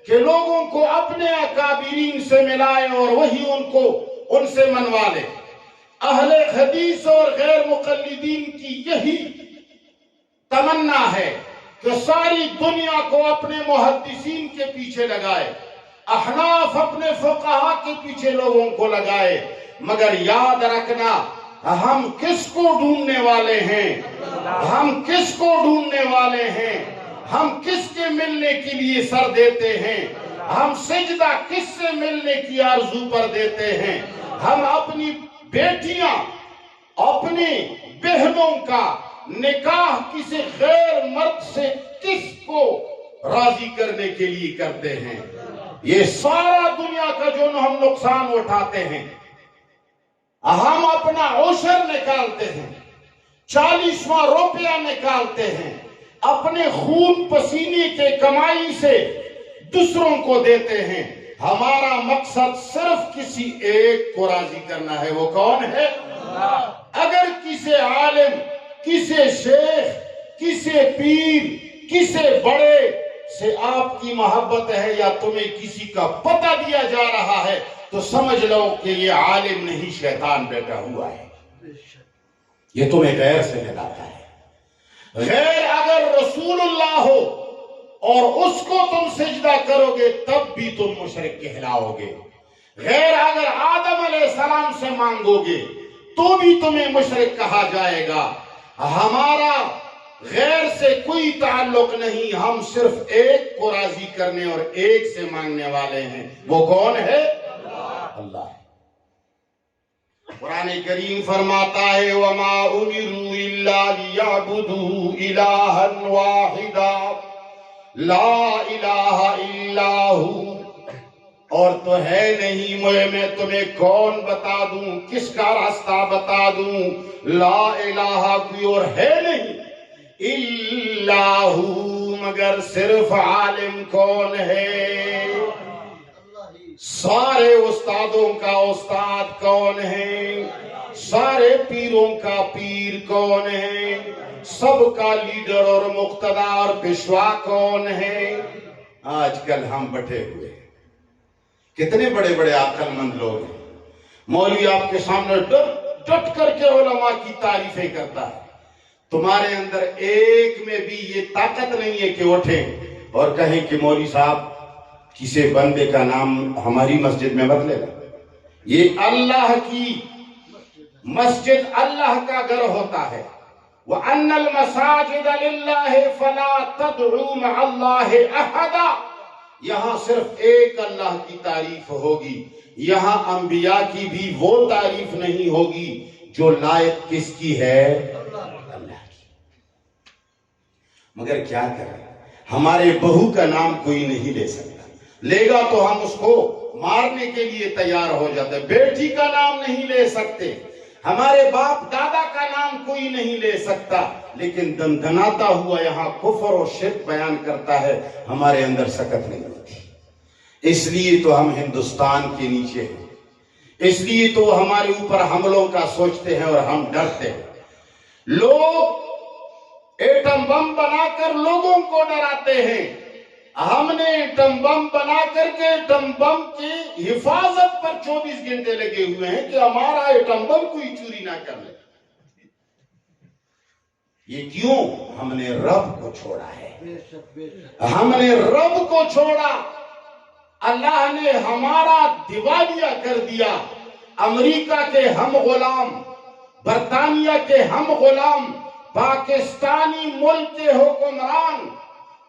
کہ لوگوں کو اپنے اکابرین سے ملائے اور وہی ان سے منوا لے۔ اہل حدیث اور غیر مقلدین کی یہی تمنا ہے کہ ساری دنیا کو اپنے محدثین کے پیچھے لگائے، احناف اپنے فقہا کے پیچھے لوگوں کو لگائے، مگر یاد رکھنا ہم کس کو ڈھونڈنے والے ہیں؟ ہم کس کو ڈھونڈنے والے ہیں؟ ہم کس کے ملنے کے لیے سر دیتے ہیں؟ ہم سجدہ کس سے ملنے کی آرزو پر دیتے ہیں؟ ہم اپنی بیٹیاں، اپنی بہنوں کا نکاح کسی غیر مرد سے کس کو راضی کرنے کے لیے کرتے ہیں؟ یہ سارا دنیا کا جو ہم نقصان اٹھاتے ہیں، ہم اپنا عشر نکالتے ہیں، 40واں روپیہ نکالتے ہیں، اپنے خون پسینے کے کمائی سے دوسروں کو دیتے ہیں۔ ہمارا مقصد صرف کسی ایک کو راضی کرنا ہے، وہ کون ہے؟ اگر کسی عالم، کسی شیخ، کسی پیر، کسی بڑے سے آپ کی محبت ہے یا تمہیں کسی کا پتہ دیا جا رہا ہے تو سمجھ لو کہ یہ عالم نہیں، شیطان بیٹھا ہوا ہے، یہ تمہیں غیر سے ملاتا ہے۔ غیر اگر رسول اللہ ہو اور اس کو تم سجدہ کرو گے تب بھی تم مشرک کہلاؤ گے۔ غیر اگر آدم علیہ السلام سے مانگو گے تو بھی تمہیں مشرک کہا جائے گا۔ ہمارا غیر سے کوئی تعلق نہیں، ہم صرف ایک کو راضی کرنے اور ایک سے مانگنے والے ہیں، وہ کون ہے؟ اللہ ہے۔ قرآن کریم فرماتا ہے وَمَا أُمِرُوا إِلَّا لِيَعْبُدُوا إِلَٰهًا وَاحِدًا لا الہ الا ہو۔ اور تو ہے نہیں، میں تمہیں کون بتا دوں، کس کا راستہ بتا دوں؟ لا الہ کوئی اور ہے نہیں، الا ہو مگر صرف عالم کون ہے؟ سارے استادوں کا استاد کون ہے؟ سارے پیروں کا پیر کون ہے؟ سب کا لیڈر اور مقتدا اور پیشوا کون ہے؟ آج کل ہم بٹے ہوئے ہیں۔ کتنے بڑے بڑے عقل مند لوگ ہیں، مولوی آپ کے سامنے ڈٹ کر کے علماء کی تعریفیں کرتا ہے، تمہارے اندر ایک میں بھی یہ طاقت نہیں ہے کہ اٹھیں اور کہیں کہ مولوی صاحب کسی بندے کا نام ہماری مسجد میں مت لینا۔ یہ اللہ کی مسجد، اللہ کا گھر ہوتا ہے۔ وَأَنَّ الْمَسَاجِدَ لِلَّهِ فَلَا تَدْعُوا مَعَ اللَّهِ أَحَدًا، یہاں صرف ایک اللہ کی تعریف ہوگی، یہاں انبیاء کی بھی وہ تعریف نہیں ہوگی جو لائق کس کی ہے؟ اللہ کی۔ مگر کیا کریں، ہمارے بہو کا نام کوئی نہیں لے سکتا، لے گا تو ہم اس کو مارنے کے لیے تیار ہو جاتے۔ بیٹی کا نام نہیں لے سکتے، ہمارے باپ دادا کا نام کوئی نہیں لے سکتا، لیکن دندناتا ہوا یہاں کفر و شرک بیان کرتا ہے، ہمارے اندر سکت نہیں ہوتی۔ اس لیے تو ہم ہندوستان کے نیچے ہیں، اس لیے تو ہمارے اوپر حملوں کا سوچتے ہیں اور ہم ڈرتے ہیں۔ لوگ ایٹم بم بنا کر لوگوں کو ڈراتے ہیں، ہم نے ایٹم بم بنا کر کے ایٹم بم کی حفاظت پر 24 گھنٹے لگے ہوئے ہیں کہ ہمارا ایٹم بم کوئی چوری نہ کر لے۔ یہ کیوں؟ ہم نے رب کو چھوڑا ہے، ہم نے رب کو چھوڑا، اللہ نے ہمارا دیوالیہ کر دیا۔ امریکہ کے ہم غلام، برطانیہ کے ہم غلام، پاکستانی ملک کے حکمران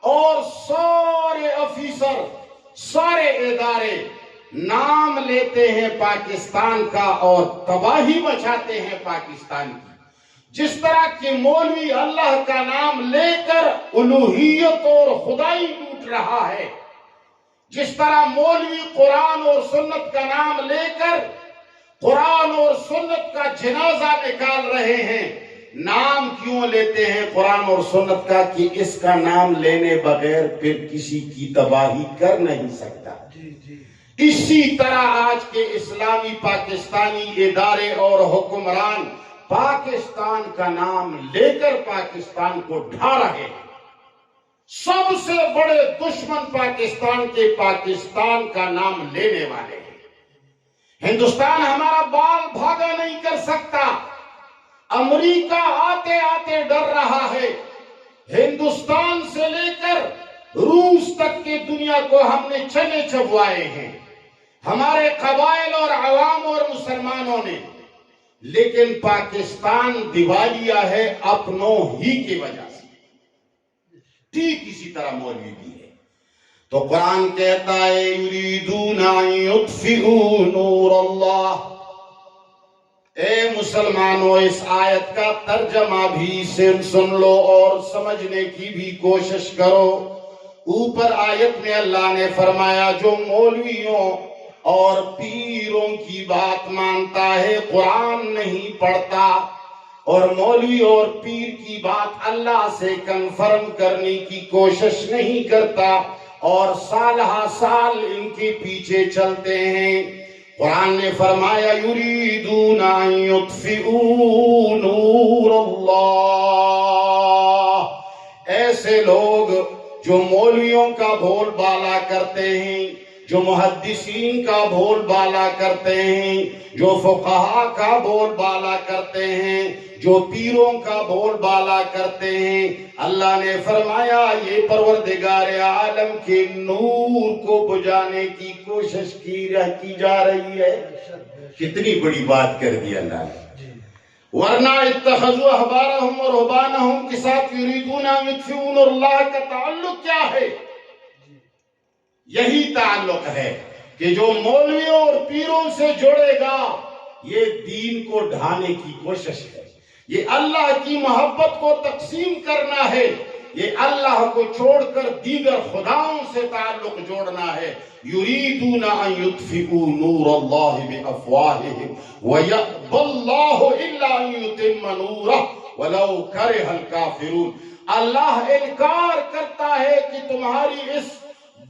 اور سارے افیسر، سارے ادارے نام لیتے ہیں پاکستان کا اور تباہی مچاتے ہیں پاکستان کی۔ جس طرح کہ مولوی اللہ کا نام لے کر الوہیت اور خدائی لوٹ رہا ہے، جس طرح مولوی قرآن اور سنت کا نام لے کر قرآن اور سنت کا جنازہ نکال رہے ہیں۔ نام کیوں لیتے ہیں قرآن اور سنت کا؟ کہ اس کا نام لینے بغیر پھر کسی کی تباہی کر نہیں سکتا۔ اسی طرح آج کے اسلامی پاکستانی ادارے اور حکمران پاکستان کا نام لے کر پاکستان کو ڈھا رہے ہیں۔ سب سے بڑے دشمن پاکستان کے پاکستان کا نام لینے والے ہیں۔ ہندوستان ہمارا بال بھاگا نہیں کر سکتا۔ امریکہ آتے آتے ڈر رہا ہے۔ ہندوستان سے لے کر روس تک کی دنیا کو ہم نے چنے چبوائے ہیں، ہمارے قبائل اور عوام اور مسلمانوں نے، لیکن پاکستان دیوالیہ ہے اپنوں ہی کی وجہ سے۔ ٹھیک اسی طرح مولوی بھی ہے۔ تو قرآن کہتا ہے یریدون ان یطفئوا نور اللہ۔ اے مسلمانوں، اس آیت کا ترجمہ بھی سن لو اور سمجھنے کی بھی کوشش کرو۔ اوپر آیت میں اللہ نے فرمایا جو مولویوں اور پیروں کی بات مانتا ہے، قرآن نہیں پڑھتا اور مولوی اور پیر کی بات اللہ سے کنفرم کرنے کی کوشش نہیں کرتا اور سال ہا سال ان کے پیچھے چلتے ہیں، قرآن نے فرمایا یریدون ان یطفئوا نور اللہ۔ ایسے لوگ جو مولویوں کا بول بالا کرتے ہیں، جو محدثین کا بول بالا کرتے ہیں، جو فقہاء کا بول بالا کرتے ہیں، جو پیروں کا بول بالا کرتے ہیں، اللہ نے فرمایا یہ پروردگار عالم کے نور کو بجھانے کی کوشش کی جا رہی ہے۔ کتنی بڑی بات کر دی اللہ نے۔ ورنہ اتخذوا احبارهم و رہبانهم کے ساتھ یریدون ان یطفئوا نور اللہ کا تعلق کیا ہے؟ یہی تعلق ہے کہ جو مولویوں اور پیروں سے جڑے گا یہ دین کو ڈھانے کی کوشش ہے، یہ اللہ کی محبت کو تقسیم کرنا ہے، یہ اللہ کو چھوڑ کر دیگر خداؤں سے تعلق جوڑنا ہے۔ یریدون ان یطفئوا نور اللہ بافواہہم ویأبی اللہ الا ان یتم نورہ ولو کرہ الکافرون۔ اللہ انکار کرتا ہے کہ تمہاری اس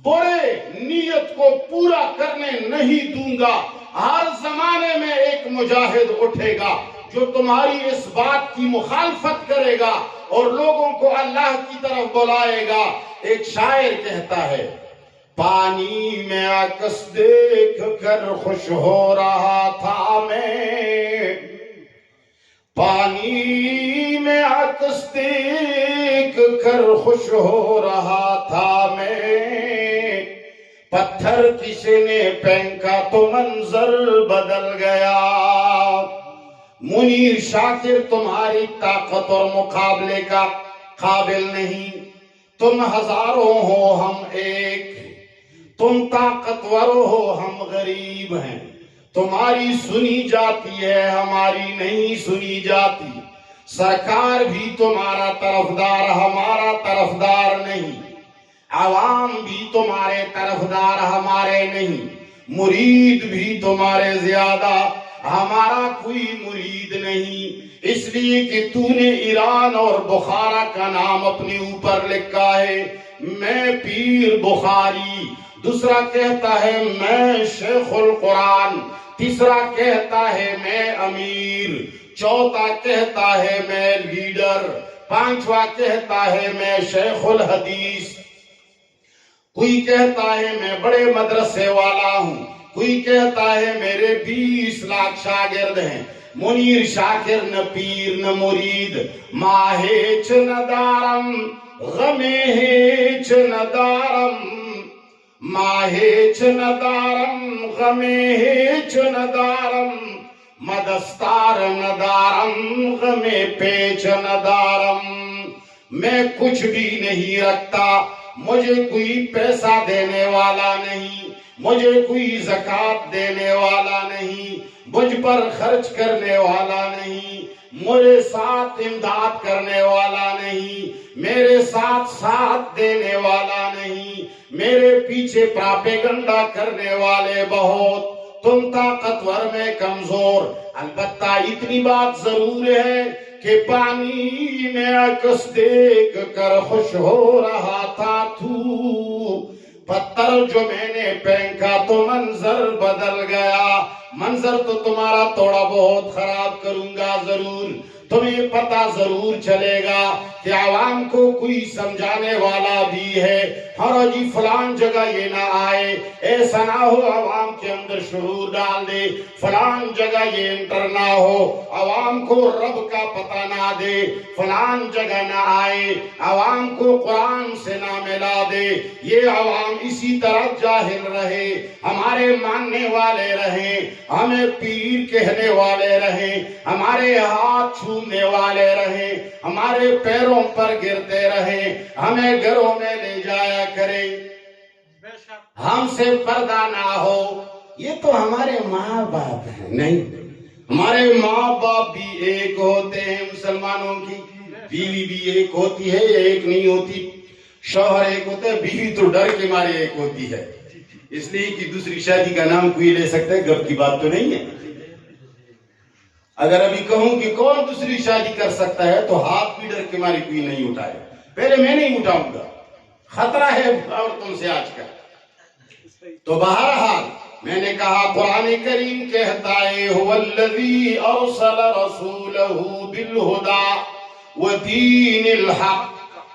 بڑے نیت کو پورا کرنے نہیں دوں گا۔ ہر زمانے میں ایک مجاہد اٹھے گا جو تمہاری اس بات کی مخالفت کرے گا اور لوگوں کو اللہ کی طرف بلائے گا۔ ایک شاعر کہتا ہے پانی میں عکس دیکھ کر خوش ہو رہا تھا میں، پانی میں عکس دیکھ کر خوش ہو رہا تھا میں، پتھر کسی نے پھینکا تو منظر بدل گیا۔ منیر شاکر تمہاری طاقت اور مقابلے کا قابل نہیں، تم ہزاروں ہو ہم ایک، تم طاقتور ہو ہم غریب ہیں، تمہاری سنی جاتی ہے ہماری نہیں سنی جاتی، سرکار بھی تمہارا طرفدار ہمارا طرفدار نہیں، عوام بھی تمہارے طرفدار ہمارے نہیں، مرید بھی تمہارے زیادہ، ہمارا کوئی مرید نہیں، اس لیے کہ تو نے ایران اور بخارا کا نام اپنے اوپر لکھا ہے، میں پیر بخاری، دوسرا کہتا ہے میں شیخ القرآن، تیسرا کہتا ہے میں امیر، چوتھا کہتا ہے میں لیڈر، پانچواں کہتا ہے میں شیخ الحدیث، کوئی کہتا ہے میں بڑے مدرسے والا ہوں، کوئی کہتا ہے میرے 20 لاکھ شاگرد ہیں۔ منیر شاکر نہ پیر نہ مرید، ماہ ہیچ نہ دارم غم ہیچ نہ دارم، ماہ ہیچ نہ دارم غم ہیچ نہ دارم، مدستار نہ دارم غم پیچ نہ دارم۔ میں کچھ بھی نہیں رکھتا، مجھے کوئی پیسہ دینے والا نہیں، مجھے کوئی زکوٰۃ دینے والا نہیں، مجھ پر خرچ کرنے والا نہیں، میرے ساتھ امداد کرنے والا نہیں، میرے ساتھ ساتھ دینے والا نہیں، میرے پیچھے پراپیگنڈا کرنے والے بہت، تم طاقتور میں کمزور۔ البتہ اتنی بات ضرور ہے کہ پانی میں عکس دیکھ کر خوش ہو رہا تھا تو، پتھر جو میں نے پھینکا تو منظر بدل گیا، منظر تو تمہارا تھوڑا بہت خراب کروں گا ضرور، تمہیں پتہ ضرور چلے گا کہ عوام کو کوئی سمجھانے والا بھی ہے، ہر جی فلان جگہ یہ نہ آئے، ایسا نہ ہو عوام کے اندر شعور ڈال دے، فلان جگہ یہ انٹر نہ ہو، عوام کو رب کا پتہ نہ دے، فلان جگہ نہ آئے، عوام کو قرآن سے نہ ملا دے، یہ عوام اسی طرح جاہل رہے، ہمارے ماننے والے رہیں، ہمیں پیر کہنے والے رہیں، ہمارے ہاتھ چھونے والے رہیں، ہمارے پیروں پر گرتے رہیں، ہمیں گھروں میں لے جایا کرے، ہم سے پردہ نہ ہو۔ یہ تو ہمارے ماں باپ ہیں، نہیں، ہمارے ماں باپ بھی ایک ہوتے ہیں، مسلمانوں کی بیوی بھی ایک ہوتی ہے، ایک نہیں ہوتی، شوہر ایک ہوتا ہے، بیوی تو ڈر کے مارے ایک ہوتی ہے، اس لیے کہ دوسری شادی کا نام کوئی لے سکتا ہے، گپ کی بات تو نہیں ہے۔ اگر ابھی کہوں کہ کون دوسری شادی کر سکتا ہے تو ہاتھ بھی ڈر کے مارے کوئی نہیں اٹھائے، پہلے میں نہیں اٹھاؤں گا، خطرہ ہے عورتوں سے آج کل۔ تو بہرحال میں نے کہا قرآن کریم کہتا ہے هو الذی ارسل رسولہ بالہدی ودین الحق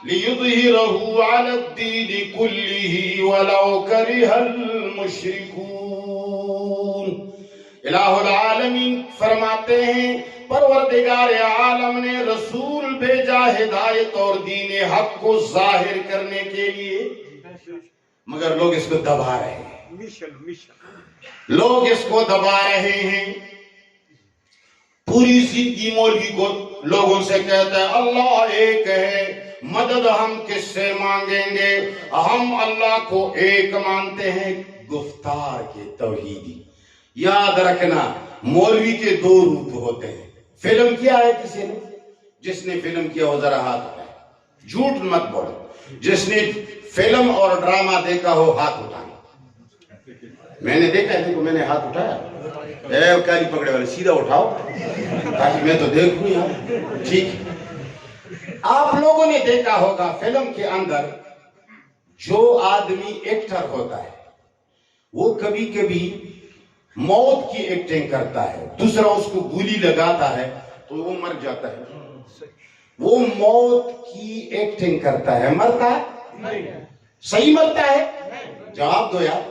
لیظہرہ علی الدین کلہ ولو کرہ المشرکون۔ الہ العالمین فرماتے ہیں پروردگار عالم نے رسول بھیجا ہدایت اور دین حق کو ظاہر کرنے کے لیے، مگر لوگ اس کو دبا رہے ہیں، لوگ اس کو دبا رہے ہیں۔ پوری زندگی مولوی کو لوگوں سے کہتا ہے اللہ ایک ہے، مدد ہم کس سے مانگیں گے، ہم اللہ کو ایک مانتے ہیں، گفتار کے توحیدی۔ یاد رکھنا مولوی کے دو روپ ہوتے ہیں۔ فلم کیا ہے کسی نے؟ جس نے فلم کیا وہ ذرا ہاتھ اٹھائے، جھوٹ مت بولو، جس نے فلم اور ڈرامہ دیکھا ہو ہاتھ اٹھائے۔ میں نے دیکھا ہے، دیکھو میں نے ہاتھ اٹھایا، اے کالی پکڑے والے سیدھا اٹھاؤ تاکہ میں تو دیکھوں یار، ٹھیک۔ آپ لوگوں نے دیکھا ہوگا فلم کے اندر جو آدمی ایکٹر ہوتا ہے وہ کبھی کبھی موت کی ایکٹنگ کرتا ہے، دوسرا اس کو گولی لگاتا ہے تو وہ مر جاتا ہے، وہ موت کی ایکٹنگ کرتا ہے، مرتا ہے؟ صحیح مرتا ہے؟ جواب دو یار،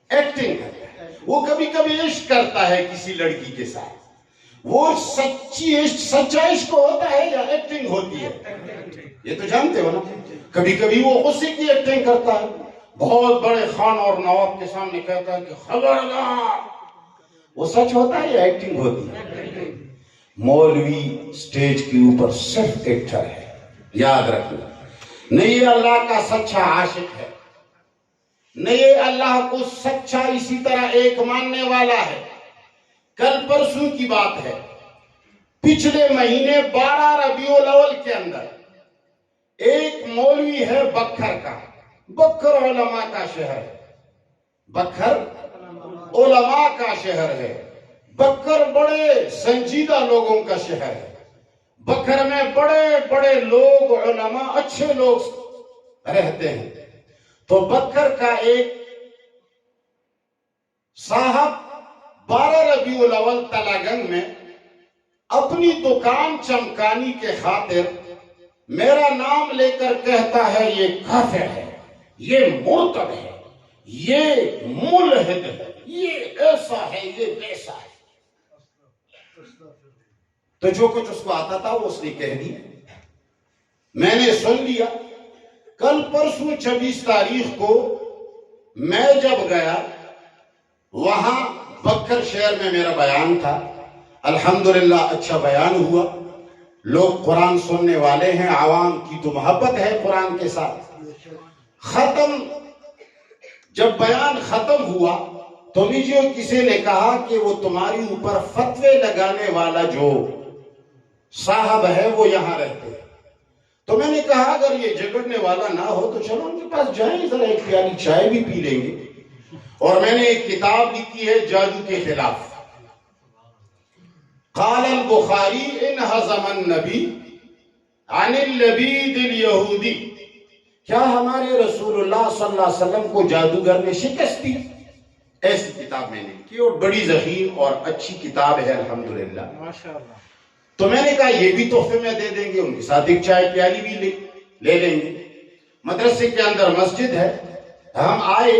ایکٹنگ کرتا ہے۔ وہ کبھی کبھی عشق کرتا ہے کسی لڑکی کے ساتھ، وہ سچی عشق، سچا عشق ہوتا ہے یا ایکٹنگ ہوتی ہے؟ یہ تو جانتے ہو نا۔ کبھی کبھی وہ غصے کی ایکٹنگ کرتا ہے، بہت بڑے خان اور نواب کے سامنے کہتا ہے کہ خبردار، وہ سچ ہوتا ہے یا ایکٹنگ ہوتی ہے؟ مولوی سٹیج کے اوپر صرف ایکٹر ہے، یاد رکھنا۔ نہ یہ اللہ کا سچا عاشق ہے، نہ یہ اللہ کو سچا اسی طرح ایک ماننے والا ہے۔ کل پرسوں کی بات ہے، پچھلے مہینے 12 ربیع الاول کے اندر ایک مولوی ہے بکھر کا، بکھر علماء کا شہر ہے، بکھر علماء کا شہر ہے، بکر بڑے سنجیدہ لوگوں کا شہر ہے، بکر میں بڑے بڑے لوگ، علماء، اچھے لوگ رہتے ہیں۔ تو بکر کا ایک صاحب 12 ربیع الاول تلاگنگ میں اپنی دکان چمکانی کے خاطر میرا نام لے کر کہتا ہے یہ کافر ہے، یہ مرتد ہے، یہ ملحد ہے، یہ ایسا ہے، یہ ویسا ہے۔ تو جو کچھ اس کو آتا تھا وہ اس نے کہہ دیا، میں نے سن لیا۔ کل پرسوں 26 تاریخ کو میں جب گیا، وہاں بکر شہر میں میرا بیان تھا، الحمدللہ اچھا بیان ہوا، لوگ قرآن سننے والے ہیں، عوام کی تو محبت ہے قرآن کے ساتھ۔ جب بیان ختم ہوا تو مجھے کسی نے کہا کہ وہ تمہاری اوپر فتوے لگانے والا جو صاحب ہے وہ یہاں رہتے ہیں۔ تو میں نے کہا اگر یہ جھگڑنے والا نہ ہو تو چلو ان کے پاس جائیں، ذرا ایک پیالی چائے بھی پی لیں گے۔ اور میں نے ایک کتاب لکھی ہے جادو کے خلاف، قال البخاری ان ہزم النبی عن اللبید الیہودی، کیا ہمارے رسول اللہ صلی اللہ علیہ وسلم کو جادوگر نے شکست دی؟ ایسی کتاب میں نے لکھی اور بڑی ضخیم اور اچھی کتاب ہے الحمدللہ۔ ماشاءاللہ۔ تو میں نے کہا یہ بھی تحفے میں دے دیں گے، ان کے ساتھ ایک چائے پیالی بھی لے لیں گے۔ مدرسے کے اندر مسجد ہے، ہم آئے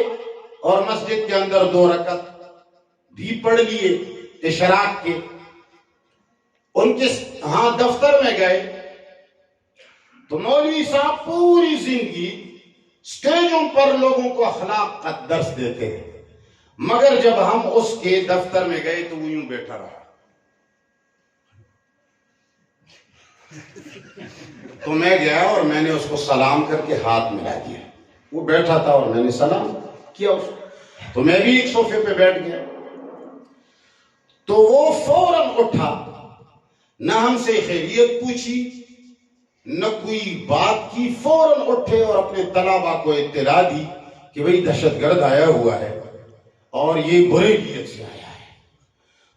اور مسجد کے اندر 2 رکعت بھی پڑھ لیے اشراق کے۔ ان کے ہاں دفتر میں گئے تو مولوی صاحب پوری زندگی سٹیجوں پر لوگوں کو اخلاق کا درس دیتے ہیں، مگر جب ہم اس کے دفتر میں گئے تو وہ یوں بیٹھا رہا۔ تو میں گیا اور میں نے اس کو سلام کر کے ہاتھ ملا دیا، وہ بیٹھا تھا اور میں نے سلام کیا اس کو، تو میں بھی ایک صوفے پہ بیٹھ گیا۔ تو وہ فوراً اٹھا، نہ ہم سے خیریت پوچھی نہ کوئی بات کی، فوراً اٹھے اور اپنے طلباء کو اطلاع دی کہ بھئی دہشت گرد آیا ہوا ہے اور یہ برے نیت سے آیا ہے،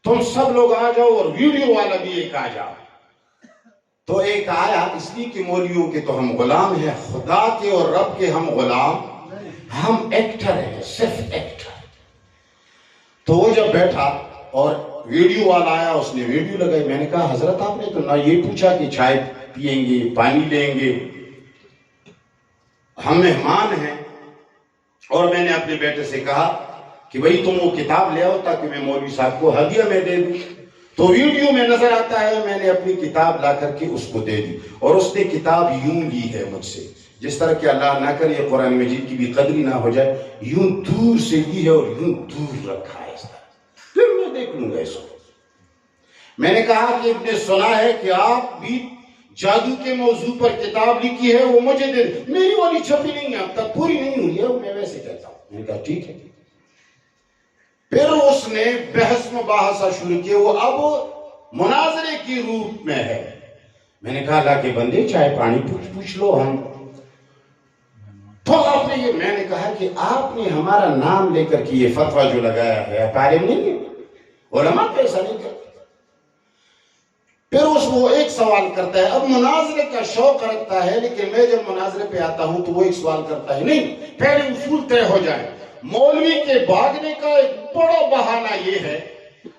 تم سب لوگ آ جاؤ اور ویڈیو والا بھی ایک آ جاؤ۔ تو ایک آیا، اس لیے کہ مولویوں کے تو ہم غلام ہیں، خدا کے اور رب کے ہم غلام، ہم ایکٹر ہیں، صرف ایکٹر۔ تو وہ جب بیٹھا اور ویڈیو والا آیا، اس نے ویڈیو لگائی۔ میں نے کہا حضرت آپ نے تو نہ یہ پوچھا کہ چائے پئیں گے، پانی لیں گے، ہم مہمان ہیں۔ اور میں نے اپنے بیٹے سے کہا کہ بھئی تم وہ کتاب لے آؤ تاکہ میں مولوی صاحب کو ہدیہ میں دے دوں۔ تو ویڈیو میں نظر آتا ہے میں نے اپنی کتاب لا کر کے اس کو دے دی، اور اس نے کتاب یوں لی ہے مجھ سے، جس طرح کہ اللہ نہ کرے قرآن مجید کی بھی قدری نہ ہو جائے، یوں دور سے لی ہے اور یوں دور رکھا ہے اس طرح، پھر میں دیکھ لوں گا اس کو۔ میں نے کہا کہ ابن سنا ہے کہ آپ بھی جادو کے موضوع پر کتاب لکھی ہے، وہ مجھے دے دیں۔ میری والی چھپی نہیں ہے، اب تک پوری نہیں ہوئی ہے، میں ویسے کہتا ہوں۔ میں نے کہا ٹھیک ہے۔ پھر اس نے بحث مباحثہ شروع کیا، وہ اب مناظرے کی روپ میں ہے۔ میں نے کہا اللہ کے بندے چائے پانی پوچھ لو ہم۔ تو آپ نے یہ، میں نے کہا کہ آپ نے ہمارا نام لے کر کے یہ فتویٰ جو لگایا ہے، عالم نہیں ہے، علماء تو ایسا نہیں کرتے۔ پھر وہ ایک سوال کرتا ہے، اب مناظرے کا شوق رکھتا ہے، لیکن میں جب مناظرے پہ آتا ہوں تو وہ ایک سوال کرتا ہے، نہیں پہلے اصول طے ہو جائے۔ مولوی کے بھاگنے کا ایک بڑا بہانہ یہ ہے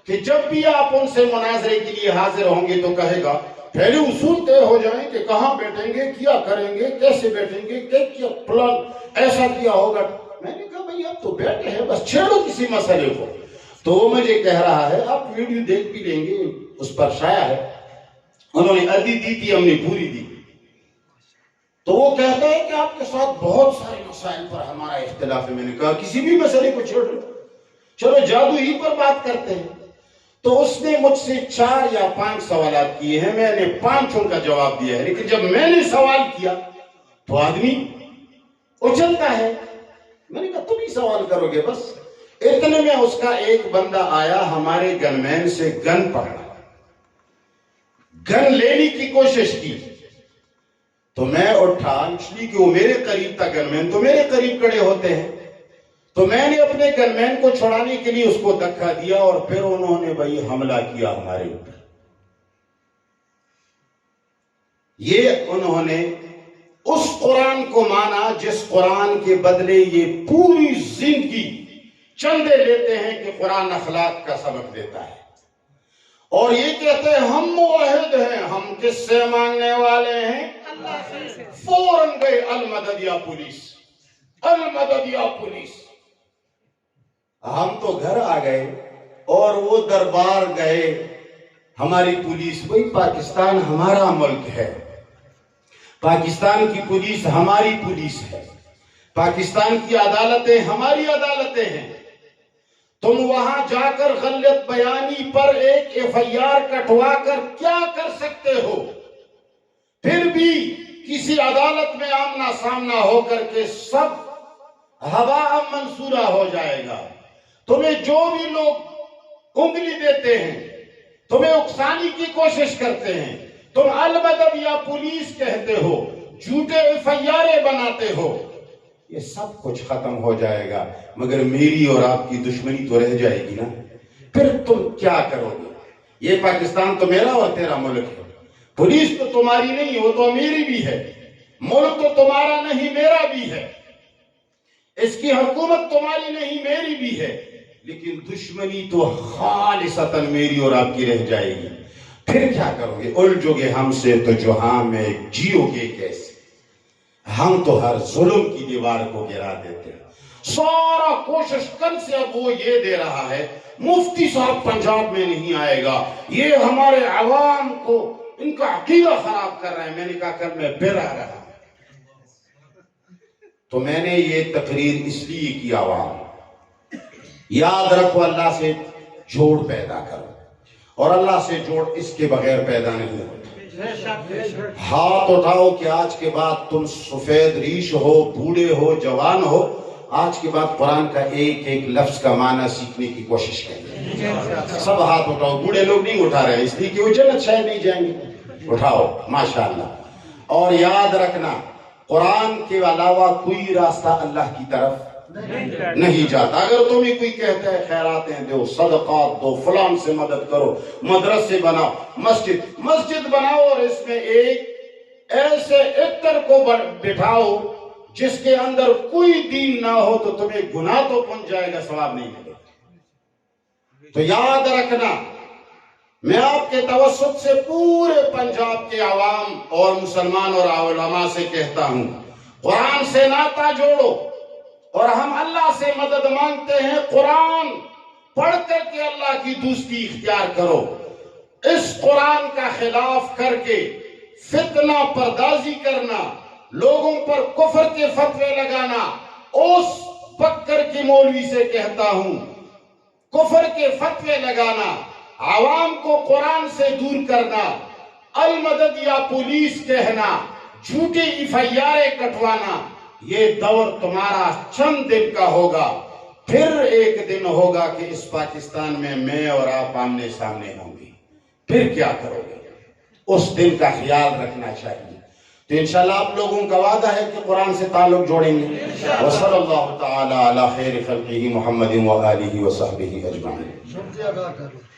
کہ جب بھی آپ ان سے مناظرے کے لیے حاضر ہوں گے تو کہے گا پہلے اصول طے ہو جائیں کہ کہاں بیٹھیں گے، کیا کریں گے، کیسے بیٹھیں گے، کیا پلان ایسا کیا ہوگا۔ میں نے کہا بھئی اب تو بیٹھے ہیں، بس چھیڑو کسی مسئلے کو۔ تو وہ مجھے کہہ رہا ہے آپ ویڈیو دیکھ بھی لیں گے، اس پر شائع ہے، انہوں نے آدھی دی تھی، ہم نے پوری دی۔ تو وہ کہتا ہے کہ آپ کے ساتھ بہت سارے مسائل پر ہمارا اختلاف ہے۔ میں نے کہا کسی بھی مسئلے کو چھوڑ لو، چلو جادو ہی پر بات کرتے ہیں۔ تو اس نے مجھ سے 4 یا 5 سوالات کیے ہیں، میں نے 5 کا جواب دیا ہے، لیکن جب میں نے سوال کیا تو آدمی اچھلتا ہے۔ میں نے کہا تم ہی سوال کرو گے بس۔ اتنے میں اس کا ایک بندہ آیا ہمارے گن مین سے گن پکڑا، گن لینے کی کوشش کی، تو میں اٹھا، اس لیے کہ وہ میرے قریب تھا، گن مین تو میرے قریب کھڑے ہوتے ہیں، تو میں نے اپنے گن مین کو چھڑانے کے لیے اس کو دھکا دیا اور پھر انہوں نے بھائی حملہ کیا ہمارے اوپر. یہ انہوں نے اس قرآن کو مانا جس قرآن کے بدلے یہ پوری زندگی چندے لیتے ہیں کہ قرآن اخلاق کا سبق دیتا ہے، اور یہ کہتے ہیں ہم موحد ہیں، ہم کس سے مانگنے والے ہیں؟ فوراً گئے المدد یا پولیس، المدد یا پولیس. ہم تو گھر آ گئے اور وہ دربار گئے. ہماری پولیس، وہی پاکستان ہمارا ملک ہے، پاکستان کی پولیس ہماری پولیس ہے، پاکستان کی عدالتیں ہماری عدالتیں ہیں. تم وہاں جا کر غلط بیانی پر ایک FIR کٹوا کر کیا کر سکتے ہو؟ پھر بھی کسی عدالت میں آمنا سامنا ہو کر کے سب ہوا منصورہ ہو جائے گا. تمہیں جو بھی لوگ انگلی دیتے ہیں، تمہیں اکسانے کی کوشش کرتے ہیں، تم المدد یا پولیس کہتے ہو، جھوٹے FIR بناتے ہو، یہ سب کچھ ختم ہو جائے گا، مگر میری اور آپ کی دشمنی تو رہ جائے گی نا. پھر تم کیا کرو گے؟ یہ پاکستان تو میرا اور تیرا ملک ہے، پولیس تو تمہاری نہیں، وہ تو میری بھی ہے. ملک تو تمہارا نہیں، میرا بھی ہے. اس کی حکومت تمہاری نہیں، میری بھی ہے، لیکن دشمنی تو خالصتاً میری اور آپ کی رہ جائے گی. پھر کیا کرو گے؟ الجھو گے ہم سے تو جہاں میں جیو گے کیسے؟ ہم تو ہر ظلم کی دیوار کو گرا دیتے ہیں. سارا کوشش کل سے اب وہ یہ دے رہا ہے مفتی صاحب پنجاب میں نہیں آئے گا، یہ ہمارے عوام کو ان کا عقیدہ خراب کر رہے ہیں. میں نے کہا کل میں پھر آ رہا ہوں. تو میں نے یہ تقریر اس لیے کی، عوام یاد رکھو، اللہ سے جوڑ پیدا کرو، اور اللہ سے جوڑ اس کے بغیر پیدا نہیں ہوتا. ہاتھ اٹھاؤ کہ آج کے بعد تم سفید ریش ہو، بوڑھے ہو، جوان ہو، آج کے بعد قرآن کا ایک ایک لفظ کا معنی سیکھنے کی کوشش کریں. سب ہاتھ اٹھاؤ. بوڑھے لوگ نہیں اٹھا رہے اس لیے کہ وہ جنت شاید نہیں جائیں گے. اٹھاؤ ماشاءاللہ. اور یاد رکھنا، قرآن کے علاوہ کوئی راستہ اللہ کی طرف نہیں جاتا. اگر تمہیں کوئی کہتا ہے خیراتیں دو، صدقات دو، فلان سے مدد کرو، مدرسے بناؤ، مسجد بناؤ، اور اس میں ایک ایسے عطر کو بٹھاؤ جس کے اندر کوئی دین نہ ہو، تو تمہیں گناہ تو پہنچ جائے گا، ثواب نہیں ملے گا. تو یاد رکھنا، میں آپ کے توسط سے پورے پنجاب کے عوام اور مسلمان اور علماء سے کہتا ہوں، قرآن سے ناطہ جوڑو، اور ہم اللہ سے مدد مانگتے ہیں. قرآن پڑھ کر کے اللہ کی دوستی اختیار کرو. اس قرآن کا خلاف کر کے فتنہ پردازی کرنا، لوگوں پر کفر کے فتوے لگانا، اس بکر کی مولوی سے کہتا ہوں، کفر کے فتوے لگانا، عوام کو قرآن سے دور کرنا، المدد یا پولیس کہنا، جھوٹی FIR کٹوانا، یہ دور تمہارا چند دن کا ہوگا. پھر ایک دن ہوگا کہ اس پاکستان میں اور آپ آمنے سامنے ہوں گے. پھر کیا کرو گے؟ اس دن کا خیال رکھنا چاہیے. تو انشاءاللہ آپ لوگوں کا وعدہ ہے کہ قرآن سے تعلق جوڑیں گے. وصلی اللہ تعالی علی خیر خلقہ محمد و آلہ و صحبہ اجمعین.